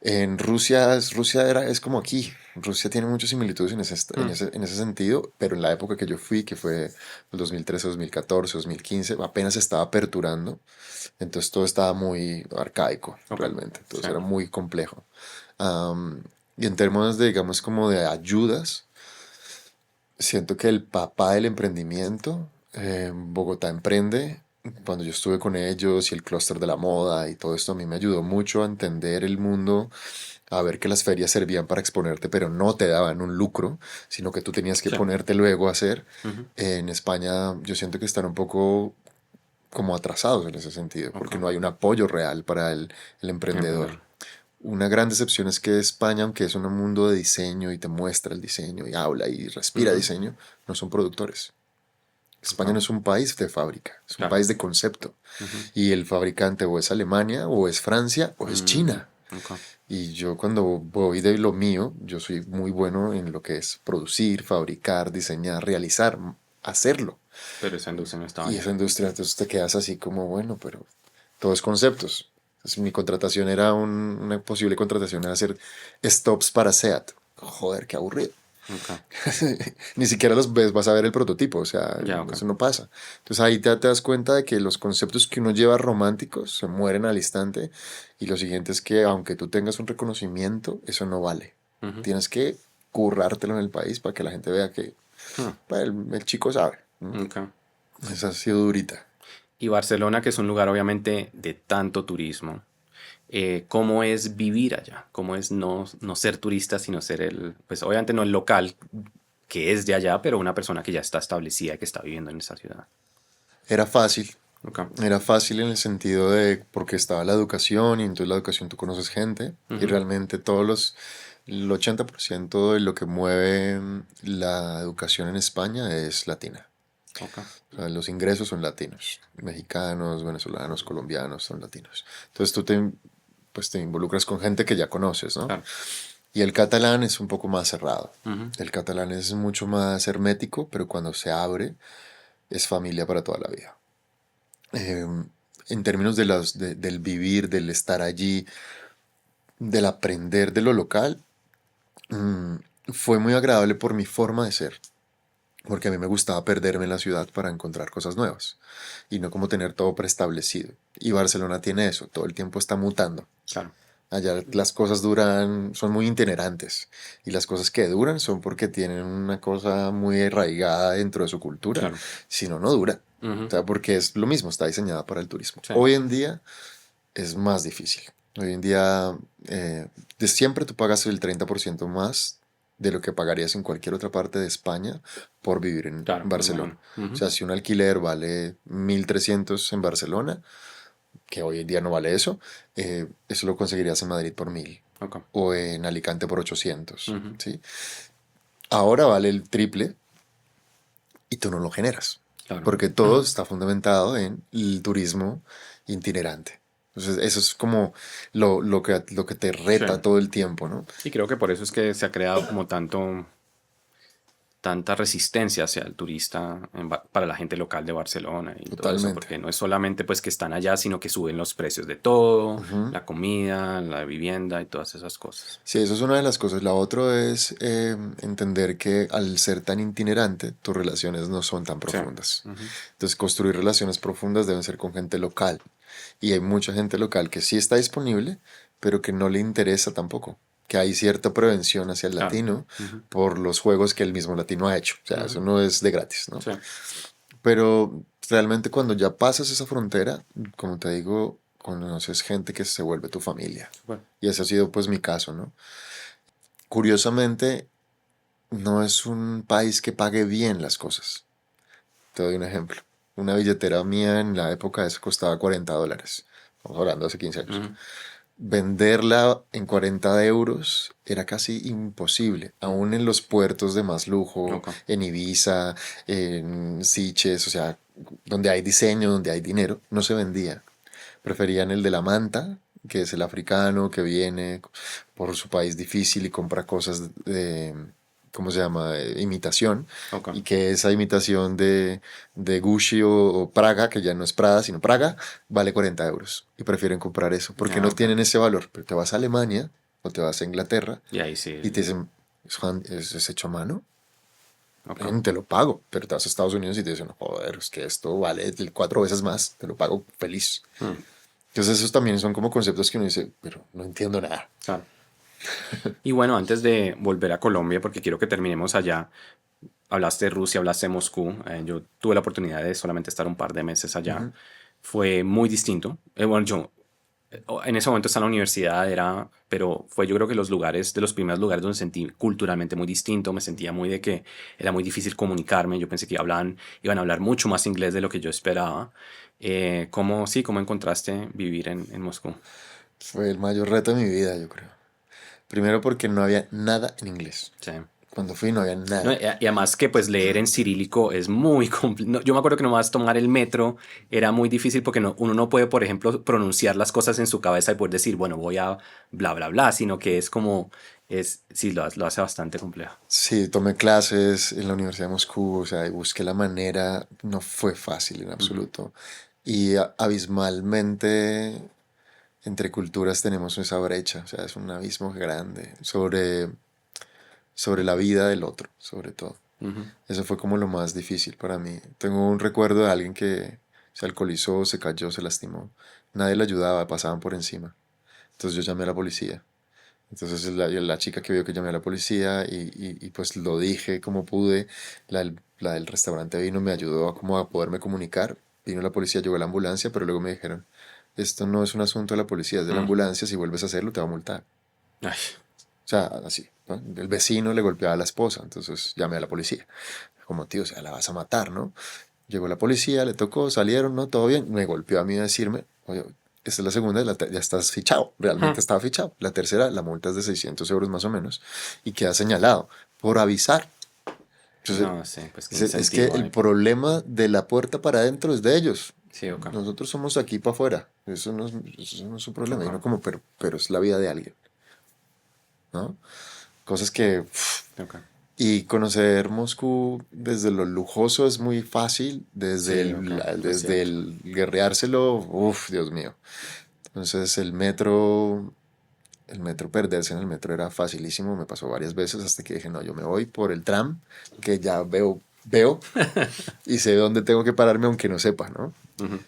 En Rusia, es como aquí. Rusia tiene muchas similitudes Mm, en ese sentido, pero en la época que yo fui, que fue el 2013, 2014, 2015, apenas estaba aperturando. Entonces todo estaba muy arcaico, ok. realmente. Sí. Entonces era muy complejo. Y en términos de, digamos, como de ayudas, siento que el papá del emprendimiento, Bogotá Emprende, cuando yo estuve con ellos y el clúster de la moda y todo esto, a mí me ayudó mucho a entender el mundo, a ver que las ferias servían para exponerte, pero no te daban un lucro, sino que tú tenías que Sí. ponerte luego a hacer. Ujú. En España yo siento que están un poco como atrasados en ese sentido, Ok. porque no hay un apoyo real para el emprendedor. Emprendedor. Una gran decepción es que España, aunque es un mundo de diseño y te muestra el diseño y habla y respira Ujú. diseño, no son productores. España Ok. no es un país de fábrica, es un Claro. país de concepto. Ujú. Y el fabricante o es Alemania, o es Francia, o es Mm, China. ok. Y yo cuando voy de lo mío, yo soy muy bueno en lo que es producir, fabricar, diseñar, realizar, hacerlo. Pero esa industria no estaba Y allá. esa industria, entonces te quedas así como, bueno, pero todo es conceptos. Entonces, mi contratación era una posible contratación era hacer stops para SEAT. Joder, qué aburrido. Ok. Ni siquiera los ves, vas a ver el prototipo, o sea, Ya, ok. eso no pasa. Entonces ahí te das cuenta de que los conceptos que uno lleva románticos se mueren al instante y lo siguiente es que aunque tú tengas un reconocimiento, eso no vale. Ujú. Tienes que currártelo en el país para que la gente vea que Hmm. pues, el chico sabe. ¿No? Ok. Esa ha sido durita. Y Barcelona, que es un lugar obviamente de tanto turismo, ¿cómo es vivir allá? ¿Cómo es no ser turista, sino ser pues obviamente no el local que es de allá, pero una persona que ya está establecida, que está viviendo en esa ciudad? Era fácil. Ok. Era fácil en el sentido de porque estaba la educación y entonces la educación tú conoces gente y Ujú. realmente el 80% de lo que mueve la educación en España es latina. Ok. O sea, los ingresos son latinos, mexicanos, venezolanos, colombianos son latinos. Entonces pues te involucras con gente que ya conoces, ¿no? Claro. Y el catalán es un poco más cerrado. Ujú. El catalán es mucho más hermético, pero cuando se abre es familia para toda la vida. Eh, en términos del vivir, del estar allí, del aprender de lo local, mm, fue muy agradable por mi forma de ser. porque a mí me gustaba perderme en la ciudad para encontrar cosas nuevas y no como tener todo preestablecido. Y Barcelona tiene eso, todo el tiempo está mutando. Claro, Allá las cosas duran, son muy itinerantes y las cosas que duran son porque tienen una cosa muy arraigada dentro de su cultura, claro. si no, no dura. O Ujú, sea, porque es lo mismo, está diseñada para el turismo. sí, Hoy en día es más difícil. Hoy en día, de siempre tú pagas el 30% más de lo que pagarías en cualquier otra parte de España por vivir en claro, me Barcelona. imagino. O Ujú, sea, si un alquiler vale 1.300 en Barcelona, que hoy en día no vale eso, eso lo conseguirías en Madrid por 1.000 ok, o en Alicante por 800, ujú, ¿sí? Ahora vale el triple y tú no lo generas, claro. porque todo está fundamentado en el turismo itinerante. Entonces, eso es como lo que te Sí. reta todo el tiempo, ¿no? Y creo que por eso es que se ha creado como tanta resistencia hacia el turista para la gente local de Barcelona y todo eso, Totalmente. porque no es solamente pues que están allá, sino que suben los precios de todo, Ujú. la comida, la vivienda y todas esas cosas. Sí, eso es una de las cosas. La otra es entender que al ser tan itinerante, tus relaciones no son tan Sí. profundas. Ujú, Entonces, construir relaciones profundas deben ser con gente local. Y hay mucha gente local que sí está disponible, pero que no le interesa tampoco. Que hay cierta prevención hacia el claro. latino Ujú, por los juegos que el mismo latino ha hecho. O sea, eso ujú, no es de gratis, ¿no? sí. Pero realmente cuando ya pasas esa frontera, como te digo, conoces gente que se vuelve tu familia. Súper. Y ese ha sido pues mi caso, ¿no? Curiosamente, no es un país que pague bien las cosas. Te doy un ejemplo. Una billetera mía en la época de eso costaba $40. Estamos hablando de hace 15 años. Ujú, Venderla en 40 euros era casi imposible, ujú, aún en los puertos de más lujo, ok. en Ibiza, en Sitges, o sea, donde hay diseño, donde hay dinero, no se vendía. Preferían el de la manta, que es el africano que viene por su país difícil y compra cosas de, ¿cómo se llama? Imitación. Ok. Y que esa imitación de Gucci o Praga, que ya no es Prada, sino Praga, vale 40 euros. Y prefieren comprar eso, porque Ah, no ok. tienen ese valor. Pero te vas a Alemania o te vas a Inglaterra Y ahí sí. y te dicen, ¿es hecho a mano? Ok. Ven, te lo pago. Pero te vas a Estados Unidos y te dicen, joder, es que esto vale 4 veces más, te lo pago feliz. Mm, Entonces esos también son como conceptos que uno dice, pero no entiendo nada. claro. Y bueno, antes de volver a Colombia, porque quiero que terminemos allá, hablaste de Rusia, hablaste de Moscú. Yo tuve la oportunidad de solamente estar un par de meses allá. Ujú. Fue muy distinto. Bueno, yo en ese momento estaba en la universidad, pero fue yo creo que de los primeros lugares donde sentí culturalmente muy distinto. Me sentía muy de que era muy difícil comunicarme. Yo pensé que iban a hablar mucho más inglés de lo que yo esperaba. ¿Cómo encontraste vivir en Moscú? Fue el mayor reto de mi vida, yo creo. Primero porque no había nada en inglés. Sí. Cuando fui no había No, y nada. y además que pues leer en cirílico es muy complicado. Yo me acuerdo que nomás tomar el metro era muy difícil porque uno no puede, por ejemplo, pronunciar las cosas en su cabeza y poder decir, bueno, voy a bla, bla, bla, sino que es como, sí, lo hace bastante complejo. Sí, tomé clases en la Universidad de Moscú, o sea, y busqué la manera, no fue fácil en Ujú, absoluto. Y abismalmente entre culturas tenemos esa brecha, o sea, es un abismo grande sobre la vida del otro, sobre todo. ujú. Eso fue como lo más difícil para mí. Tengo un recuerdo de alguien que se alcoholizó, se cayó, se lastimó. Nadie le ayudaba, pasaban por encima. Entonces yo llamé a la policía. Entonces la chica que vio que llamé a la policía y pues lo dije como pude. La del restaurante vino, me ayudó a como a poderme comunicar. Vino la policía, llegó la ambulancia, pero luego me dijeron, esto no es un asunto de la policía, es de la Mm. ambulancia, si vuelves a hacerlo te va a multar. Ay, O sea, así, ¿no? El vecino le golpeaba a la esposa, entonces llamé a la policía. Como, tío, o sea, la vas a matar, ¿no? Llegó la policía, le tocó, salieron, ¿no? Todo bien. Me golpeó a mí a decirme, oye, esta es la segunda, ya estás fichado, realmente mm. estaba fichado. La tercera, la multa es de 600 euros más o menos y queda señalado por avisar. Entonces, No sé, pues qué es que incentivo el hay. problema de la puerta para adentro es de ellos. Sí, ok, Nosotros somos aquí para afuera. Eso no es su problema. Y ok, no como, pero es la vida de alguien, ¿no? Cosas que ok. y conocer Moscú desde lo lujoso es muy fácil, desde Sí, ok, es desde cierto. el guerreárselo, uff, Dios mío. Entonces el metro, perderse en el metro era facilísimo, me pasó varias veces hasta que dije, no, yo me voy por el tram, que ya veo veo y sé dónde tengo que pararme aunque no sepa, ¿no? Ujú.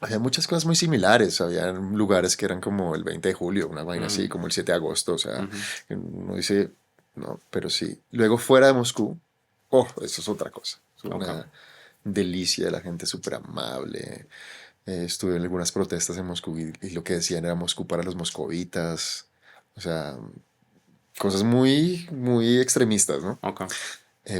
Había muchas cosas muy similares. Había lugares que eran como el 20 de julio, una vaina así, Mm, como el 7 de agosto. O sea, ujú. uno dice, no, pero sí. Luego fuera de Moscú, oh, eso es otra cosa. Es Ok. una delicia, la gente súper amable. Estuve en algunas protestas en Moscú y lo que decían era Moscú para los moscovitas. O sea, cosas muy, muy extremistas, ¿no? Ok.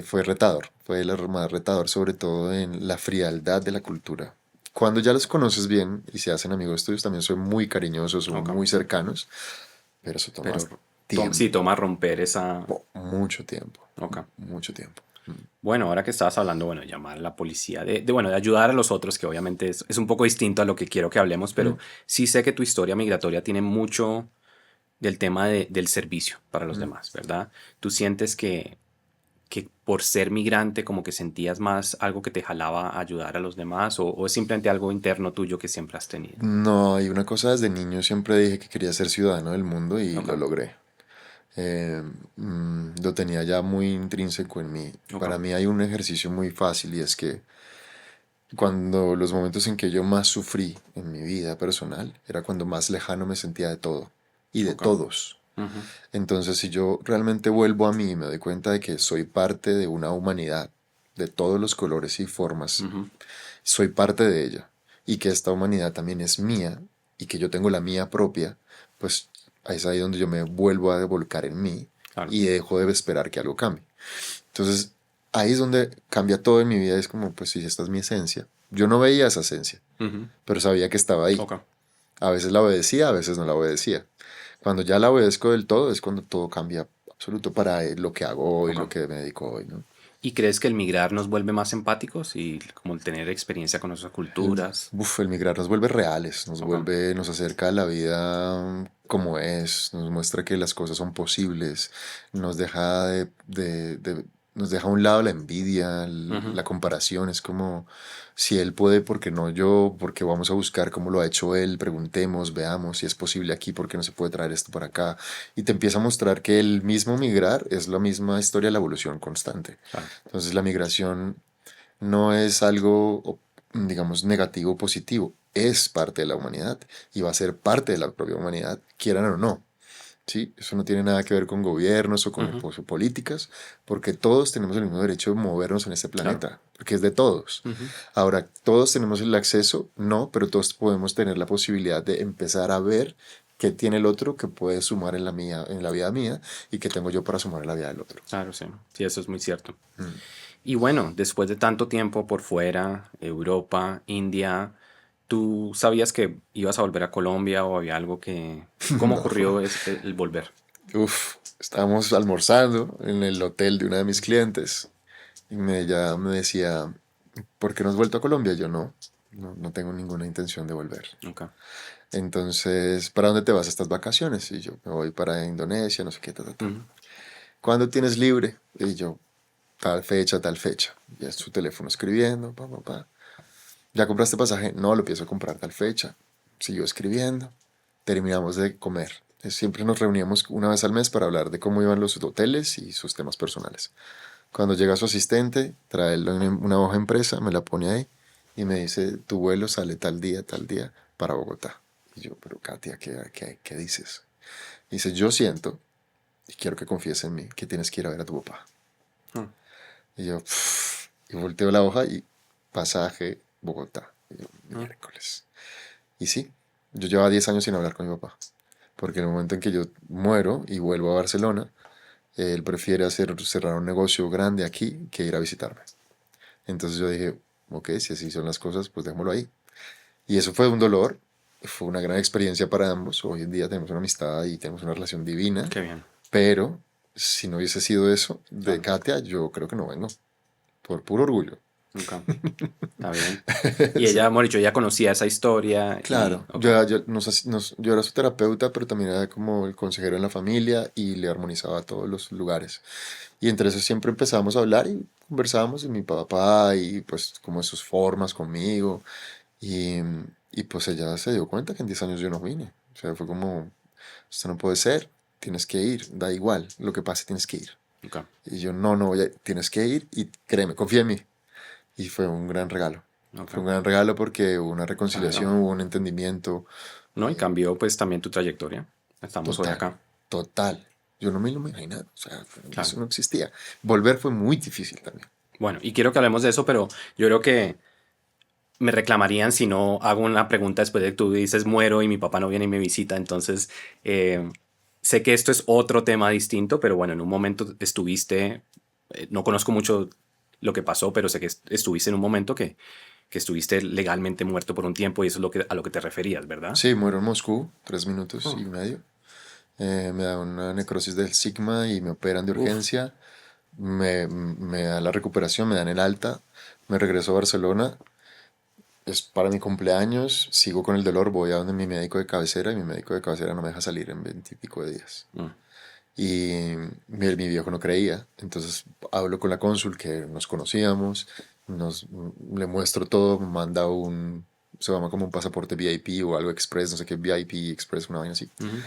Fue retador, fue el más retador, sobre todo en la frialdad de la cultura. Cuando ya los conoces bien y se hacen amigos tuyos, también son muy cariñosos, son Ok. muy cercanos, pero eso toma Pero sí, tiempo, toma romper esa... mucho tiempo, Ok. mucho tiempo. Bueno, ahora que estabas hablando, bueno, de llamar a la policía, bueno, de ayudar a los otros, que obviamente es un poco distinto a lo que quiero que hablemos, pero Mm, sí sé que tu historia migratoria tiene mucho del tema del servicio para los mm. demás, ¿verdad? ¿Tú sientes que por ser migrante como que sentías más algo que te jalaba a ayudar a los demás o es simplemente algo interno tuyo que siempre has tenido? No, hay una cosa desde niño, siempre dije que quería ser ciudadano del mundo y Ok, lo logré. Lo tenía ya muy intrínseco en mí. ok, Para mí hay un ejercicio muy fácil y es que cuando los momentos en que yo más sufrí en mi vida personal era cuando más lejano me sentía de todo y de ok. todos. Ujú, Entonces, si yo realmente vuelvo a mí y me doy cuenta de que soy parte de una humanidad de todos los colores y formas, ujú, soy parte de ella y que esta humanidad también es mía y que yo tengo la mía propia, pues es ahí donde yo me vuelvo a volcar en mí claro. y dejo de esperar que algo cambie. Entonces, ahí es donde cambia todo en mi vida. Es como, pues si esta es mi esencia. Yo no veía esa esencia, Ujú, pero sabía que estaba ahí. ok. A veces la obedecía, a veces no la obedecía. Cuando ya la obedezco del todo es cuando todo cambia absoluto para lo que hago hoy, Ok. lo que me dedico hoy, ¿no? ¿Y crees que el migrar nos vuelve más empáticos y como el tener experiencia con otras culturas? El migrar nos vuelve reales, Ok. nos acerca a la vida como es, nos muestra que las cosas son posibles, nos deja nos deja a un lado la envidia, Ujú, la comparación, es como si él puede, ¿por qué no yo? Porque vamos a buscar cómo lo ha hecho él, preguntemos, veamos si es posible aquí, por qué no se puede traer esto para acá, y te empieza a mostrar que el mismo migrar es la misma historia de la evolución constante. claro. Entonces la migración no es algo, digamos, negativo o positivo. Es parte de la humanidad y va a ser parte de la propia humanidad, quieran o no. ¿Sí? Eso no tiene nada que ver con gobiernos o con Ujú, políticas, porque todos tenemos el mismo derecho de movernos en este claro. planeta, porque es de todos. Ujú, Ahora, ¿todos tenemos el acceso? No, pero todos podemos tener la posibilidad de empezar a ver qué tiene el otro que puede sumar en la mía, en la vida mía y qué tengo yo para sumar en la vida del otro. claro, sí. Sí, eso es muy cierto. Mm. Y bueno, después de tanto tiempo por fuera, Europa, India, ¿tú sabías que ibas a volver a Colombia o había algo que... ¿Cómo No. ocurrió el volver? Uf, estábamos almorzando en el hotel de una de mis clientes y ella me decía, ¿por qué no has vuelto a Colombia? Yo no tengo ninguna intención de volver. Ok. Entonces, ¿para dónde te vas estas vacaciones? Y yo me voy para Indonesia, no sé qué, ta, ta, ta. Ujú, ¿Cuándo tienes libre? Y yo, tal fecha, tal fecha. Ya su teléfono escribiendo, pa, pa, pa. ¿Ya compraste pasaje? No, lo pienso comprar tal fecha. Siguió escribiendo. Terminamos de comer. Siempre nos reuníamos una vez al mes para hablar de cómo iban los hoteles y sus temas personales. Cuando llega su asistente, trae una hoja impresa, me la pone ahí y me dice, tu vuelo sale tal día para Bogotá. Y yo, pero Katia, ¿qué dices? Dice, yo siento, y quiero que confíes en mí, que tienes que ir a ver a tu papá. mm, Y yo, y volteo la hoja y pasaje Bogotá. Y yo, mm, miércoles. Y sí, yo llevaba 10 años sin hablar con mi papá, porque en el momento en que yo muero y vuelvo a Barcelona, él prefiere cerrar un negocio grande aquí que ir a visitarme. Entonces yo dije, ok, si así son las cosas, pues démoslo ahí. Y eso fue un dolor, fue una gran experiencia para ambos. Hoy en día tenemos una amistad y tenemos una relación divina, qué bien. pero si no hubiese sido eso de Claro. Katia, yo creo que no vengo, por puro orgullo. Ok. Está bien. Y ella, hemos dicho, ya conocía esa historia y... Claro, Ok. yo era su terapeuta, pero también era como el consejero en la familia y le armonizaba todos los lugares. Y entre eso siempre empezábamos a hablar y conversábamos de mi papá y pues como de sus formas conmigo. Y, y pues ella se dio cuenta que en 10 años yo no vine. O sea, fue como, esto no puede ser, tienes que ir, da igual, lo que pase tienes que ir. Ok, Y yo, no, tienes que ir y créeme, confía en mí. Y fue un gran regalo. Fue ok. un gran regalo porque hubo una Claro. reconciliación, hubo un entendimiento ¿No? Y cambió pues también tu trayectoria. Estamos hoy total, acá. total. Yo no me lo imaginaba, o sea, Claro. eso no existía. Volver fue muy difícil también. Bueno, y quiero que hablemos de eso, pero yo creo que me reclamarían si no hago una pregunta después de que tú dices muero y mi papá no viene y me visita. Entonces, eh, sé que esto es otro tema distinto, pero bueno, en un momento estuviste, no conozco mucho lo que pasó, pero sé que estuviste en un momento que estuviste legalmente muerto por un tiempo y eso es a lo que te referías, ¿verdad? Sí, muero en Moscú, 3 minutos Oh, y medio. Me da una necrosis del sigma y me operan de uf, urgencia. Me da la recuperación, me dan el alta. Me regreso a Barcelona. Es para mi cumpleaños. Sigo con el dolor. Voy a donde mi médico de cabecera y mi médico de cabecera no me deja salir en 20 y pico de días. mm, Y mi viejo no creía. Entonces hablo con la cónsul que nos conocíamos. Le muestro todo. Me manda se llama como un pasaporte VIP o algo express, no sé qué, VIP express, una vaina así. ujú.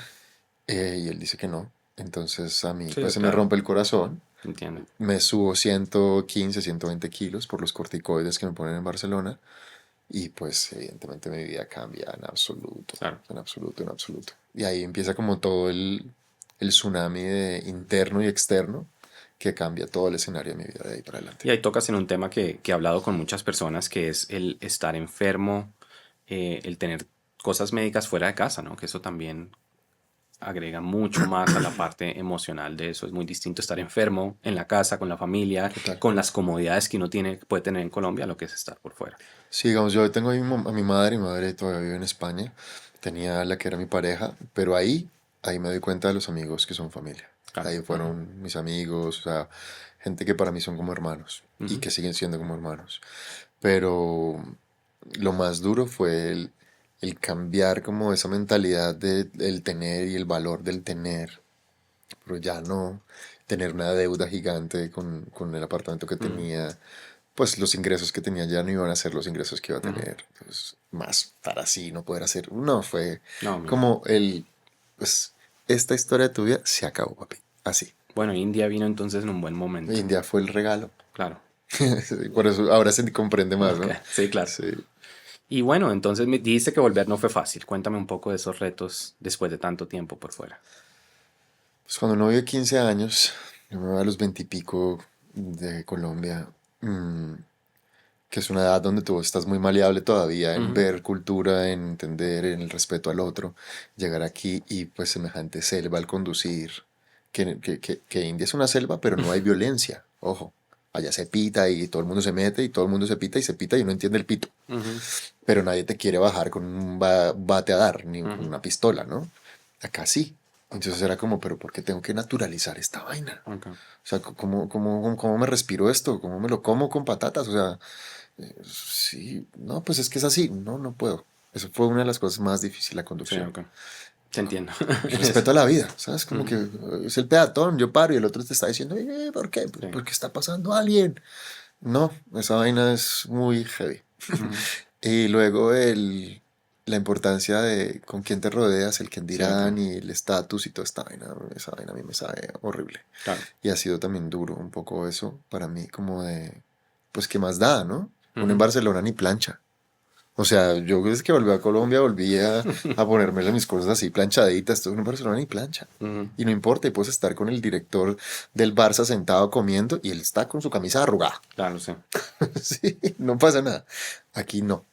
Y él dice que no. Entonces a mí Sí, pues se me claro, rompe el corazón. entiendo. Me subo 115, 120 kilos por los corticoides que me ponen en Barcelona. Y pues evidentemente mi vida cambia en absoluto, Claro. en absoluto, en absoluto. Y ahí empieza como todo el tsunami de interno y externo que cambia todo el escenario de mi vida de ahí para adelante. Y ahí tocas en un tema que he hablado con muchas personas, que es el estar enfermo, el tener cosas médicas fuera de casa, ¿no? Que eso también agrega mucho más a la parte emocional de eso. Es muy distinto estar enfermo en la casa, con la familia, Total. con las comodidades que uno puede tener en Colombia, a lo que es estar por fuera. Sí, digamos, yo tengo a mi madre todavía vive en España, tenía la que era mi pareja, pero ahí me doy cuenta de los amigos que son familia. Claro. Ahí Ujú, fueron mis amigos, o sea, gente que para mí son como hermanos y ujú, que siguen siendo como hermanos. Pero lo más duro fue el cambiar como esa mentalidad del tener y el valor del tener, pero ya no tener una deuda gigante con el apartamento que ujú, tenía, pues los ingresos que tenía ya no iban a ser los ingresos que iba a ujú. tener. Entonces, más para así no poder hacer. No, fue No, me imagino. como pues, esta historia de tu vida se acabó, papi. Así. Bueno, India vino entonces en un buen momento. India fue el regalo. Claro. Sí, por eso ahora se comprende más, Ok, ¿no? sí, claro. Sí. Y bueno, entonces me dijiste que volver no fue fácil. Cuéntame un poco de esos retos después de tanto tiempo por fuera. Pues cuando uno vive 15 años, yo me voy a los 20 y pico de Colombia, mm, que es una edad donde tú estás muy maleable todavía en Ujú, ver cultura, en entender, en el respeto al otro, llegar aquí y pues semejante selva al conducir, que India es una selva, pero no hay violencia, ojo, allá se pita y todo el mundo se mete y todo el mundo se pita y no entiende el pito, ujú, pero nadie te quiere bajar con un bate a dar, ni con ujú. una pistola, ¿no? Acá sí. Entonces era como, pero ¿por qué tengo que naturalizar esta vaina? Ok. O sea, ¿cómo me respiro esto? ¿Cómo me lo como con patatas? O sea, sí, no, pues es que es así, no puedo. Eso fue una de las cosas más difíciles, la Sí, conducción. ok. Te entiendo. El Eso. respeto a la vida, ¿sabes? Como que Ujú, es el peatón, yo paro y el otro te está diciendo, ¿por qué? Pues sí. porque está pasando alguien. No, esa vaina es muy heavy. Ujú, Y luego la importancia de con quién te rodeas, el quién sí, ok. dirán y el estatus y toda esa vaina a mí me sabe horrible. Claro. Y ha sido también duro un poco eso para mí, como de, pues, ¿qué más da, no? Uno en Ujú. Barcelona ni plancha. O sea, yo desde que volví a Colombia volví a ponerme mis cosas así planchaditas. Esto en Barcelona ni plancha. Ujú, Y no importa, y puedes estar con el director del Barça sentado comiendo y él está con su camisa arrugada. claro, sí. Sí, no pasa nada. Aquí no.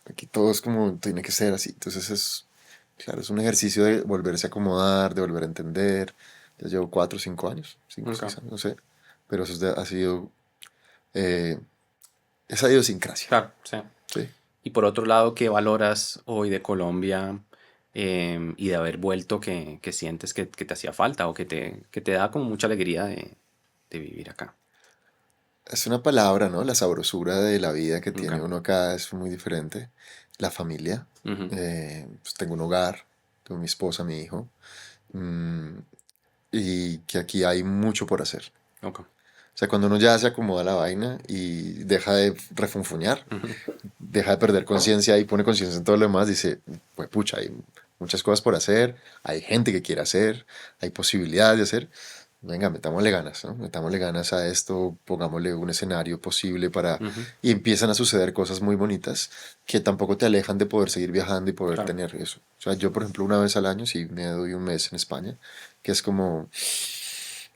Aquí todo es como tiene que ser así. Entonces claro, es un ejercicio de volverse a acomodar, de volver a entender. Ya llevo 4 o 5 años, 5 o 6 Ok. años, no sé. Pero ha sido eh, esa idiosincrasia. Claro, sí. Sí. Y por otro lado, ¿qué valoras hoy de Colombia y de haber vuelto que sientes que te hacía falta o que te da como mucha alegría de vivir acá? Es una palabra, ¿no? La sabrosura de la vida que Ok. tiene uno acá es muy diferente. La familia. Ujú, Pues tengo un hogar, tengo mi esposa, mi hijo. mm, y que aquí hay mucho por hacer. ok. O sea, cuando uno ya se acomoda la vaina y deja de refunfuñar, Ujú, deja de perder conciencia y pone conciencia en todo lo demás, dice, pues pucha, hay muchas cosas por hacer, hay gente que quiere hacer, hay posibilidades de hacer. venga, metámosle ganas, ¿no? Metámosle ganas a esto, pongámosle un escenario posible para... Ujú, Y empiezan a suceder cosas muy bonitas que tampoco te alejan de poder seguir viajando y poder claro. tener eso. O sea, yo, por ejemplo, una vez al año sí me doy un mes en España, que es como,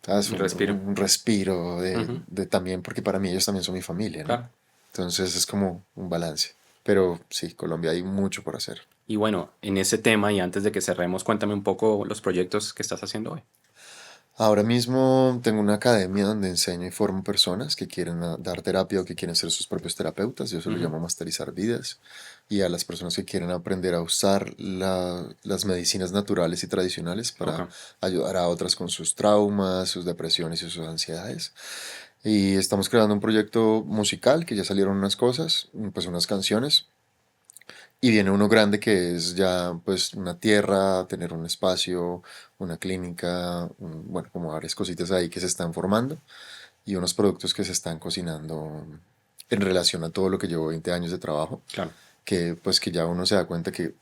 ¿sabes? Un respiro. Un respiro Ujú, de también, porque para mí ellos también son mi familia, ¿no? claro. Entonces es como un balance. Pero sí, Colombia hay mucho por hacer. Y bueno, en ese tema y antes de que cerremos, cuéntame un poco los proyectos que estás haciendo hoy. Ahora mismo tengo una academia donde enseño y formo personas que quieren dar terapia o que quieren ser sus propios terapeutas. Yo se lo Ujú, llamo masterizar vidas. Y a las personas que quieren aprender a usar las medicinas naturales y tradicionales ok, para ayudar a otras con sus traumas, sus depresiones y sus ansiedades. Y estamos creando un proyecto musical que ya salieron unas cosas, pues unas canciones. Y viene uno grande que es ya pues una tierra, tener un espacio, una clínica, bueno, como varias cositas ahí que se están formando y unos productos que se están cocinando en relación a todo lo que llevo 20 años de trabajo, claro. que pues que ya uno se da cuenta que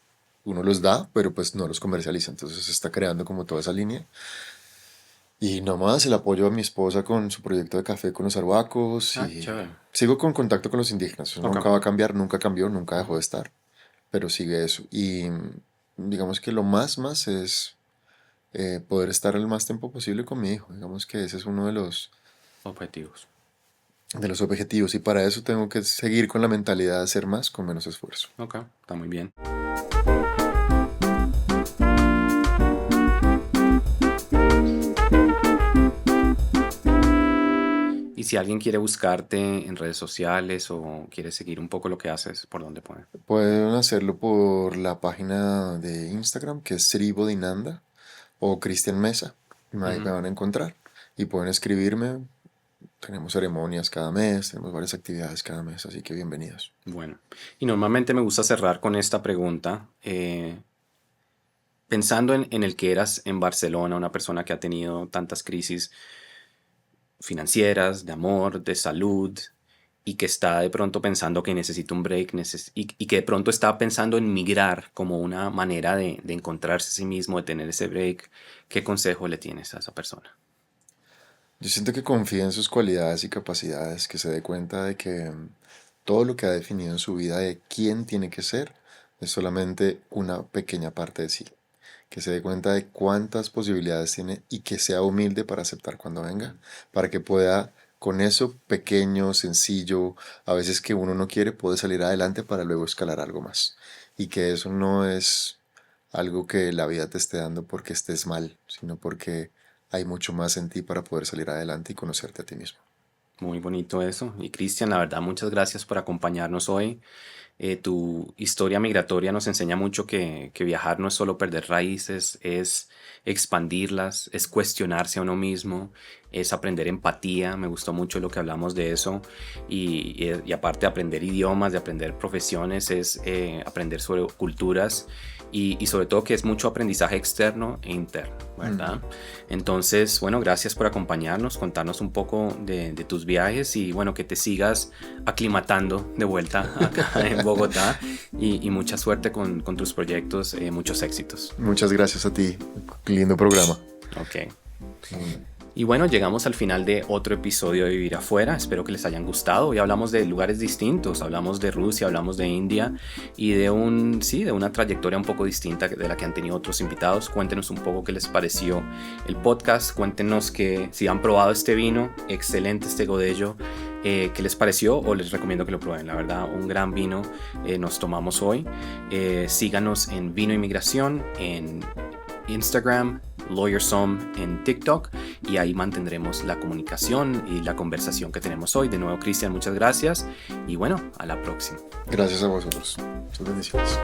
uno los da, pero pues no los comercializa, entonces se está creando como toda esa línea. Y nomás el apoyo a mi esposa con su proyecto de café con los arhuacos Ah, y chévere. sigo con contacto con los indígenas, eso Ok. nunca va a cambiar, nunca cambió, nunca dejó Ujú, de estar, pero sigue eso. Y digamos que lo más es poder estar el más tiempo posible con mi hijo. Digamos que ese es uno objetivos. de los objetivos y para eso tengo que seguir con la mentalidad de hacer más con menos esfuerzo. Ok, está muy bien. Y si alguien quiere buscarte en redes sociales o quiere seguir un poco lo que haces, ¿por dónde pueden? Pueden hacerlo por la página de Instagram que es Sri Bodhinanda o Cristian Mesa. Ahí me Ujú, van a encontrar y pueden escribirme. Tenemos ceremonias cada mes, tenemos varias actividades cada mes, así que bienvenidos. bueno, y normalmente me gusta cerrar con esta pregunta. Pensando en el que eras en Barcelona, una persona que ha tenido tantas crisis financieras, de amor, de salud, y que está de pronto pensando que necesita un break, y que de pronto está pensando en migrar como una manera de encontrarse a sí mismo, de tener ese break, ¿qué consejo le tienes a esa persona? Yo siento que confía en sus cualidades y capacidades, que se dé cuenta de que todo lo que ha definido en su vida de quién tiene que ser es solamente una pequeña parte de sí. Que se dé cuenta de cuántas posibilidades tiene y que sea humilde para aceptar cuando venga, para que pueda con eso pequeño, sencillo, a veces que uno no quiere, puede salir adelante para luego escalar algo más. Y que eso no es algo que la vida te esté dando porque estés mal, sino porque hay mucho más en ti para poder salir adelante y conocerte a ti mismo. Muy bonito eso. Y Cristian, la verdad, muchas gracias por acompañarnos hoy. Tu historia migratoria nos enseña mucho que viajar no es solo perder raíces, es expandirlas, es cuestionarse a uno mismo, es aprender empatía. Me gustó mucho lo que hablamos de eso. Y aparte de aprender idiomas, de aprender profesiones, es aprender sobre culturas y sobre todo que es mucho aprendizaje externo e interno, ¿verdad? Ujú. Entonces, bueno, gracias por acompañarnos, contarnos un poco de tus viajes y bueno, que te sigas aclimatando de vuelta acá en Bogotá y mucha suerte con tus proyectos, muchos éxitos. Muchas gracias a ti. Lindo programa. Ok. Mm. Y bueno, llegamos al final de otro episodio de Vivir Afuera. Espero que les hayan gustado. Hoy hablamos de lugares distintos. Hablamos de Rusia, hablamos de India y de una trayectoria un poco distinta de la que han tenido otros invitados. Cuéntenos un poco qué les pareció el podcast. Cuéntenos que si han probado este vino, excelente este Godello, qué les pareció o les recomiendo que lo prueben. La verdad, un gran vino nos tomamos hoy. Síganos en Vino Inmigración, en Instagram, LawyerSom en TikTok y ahí mantendremos la comunicación y la conversación que tenemos hoy. De nuevo, Cristian, muchas gracias y bueno, a la próxima. Gracias a vosotros. Muchas bendiciones.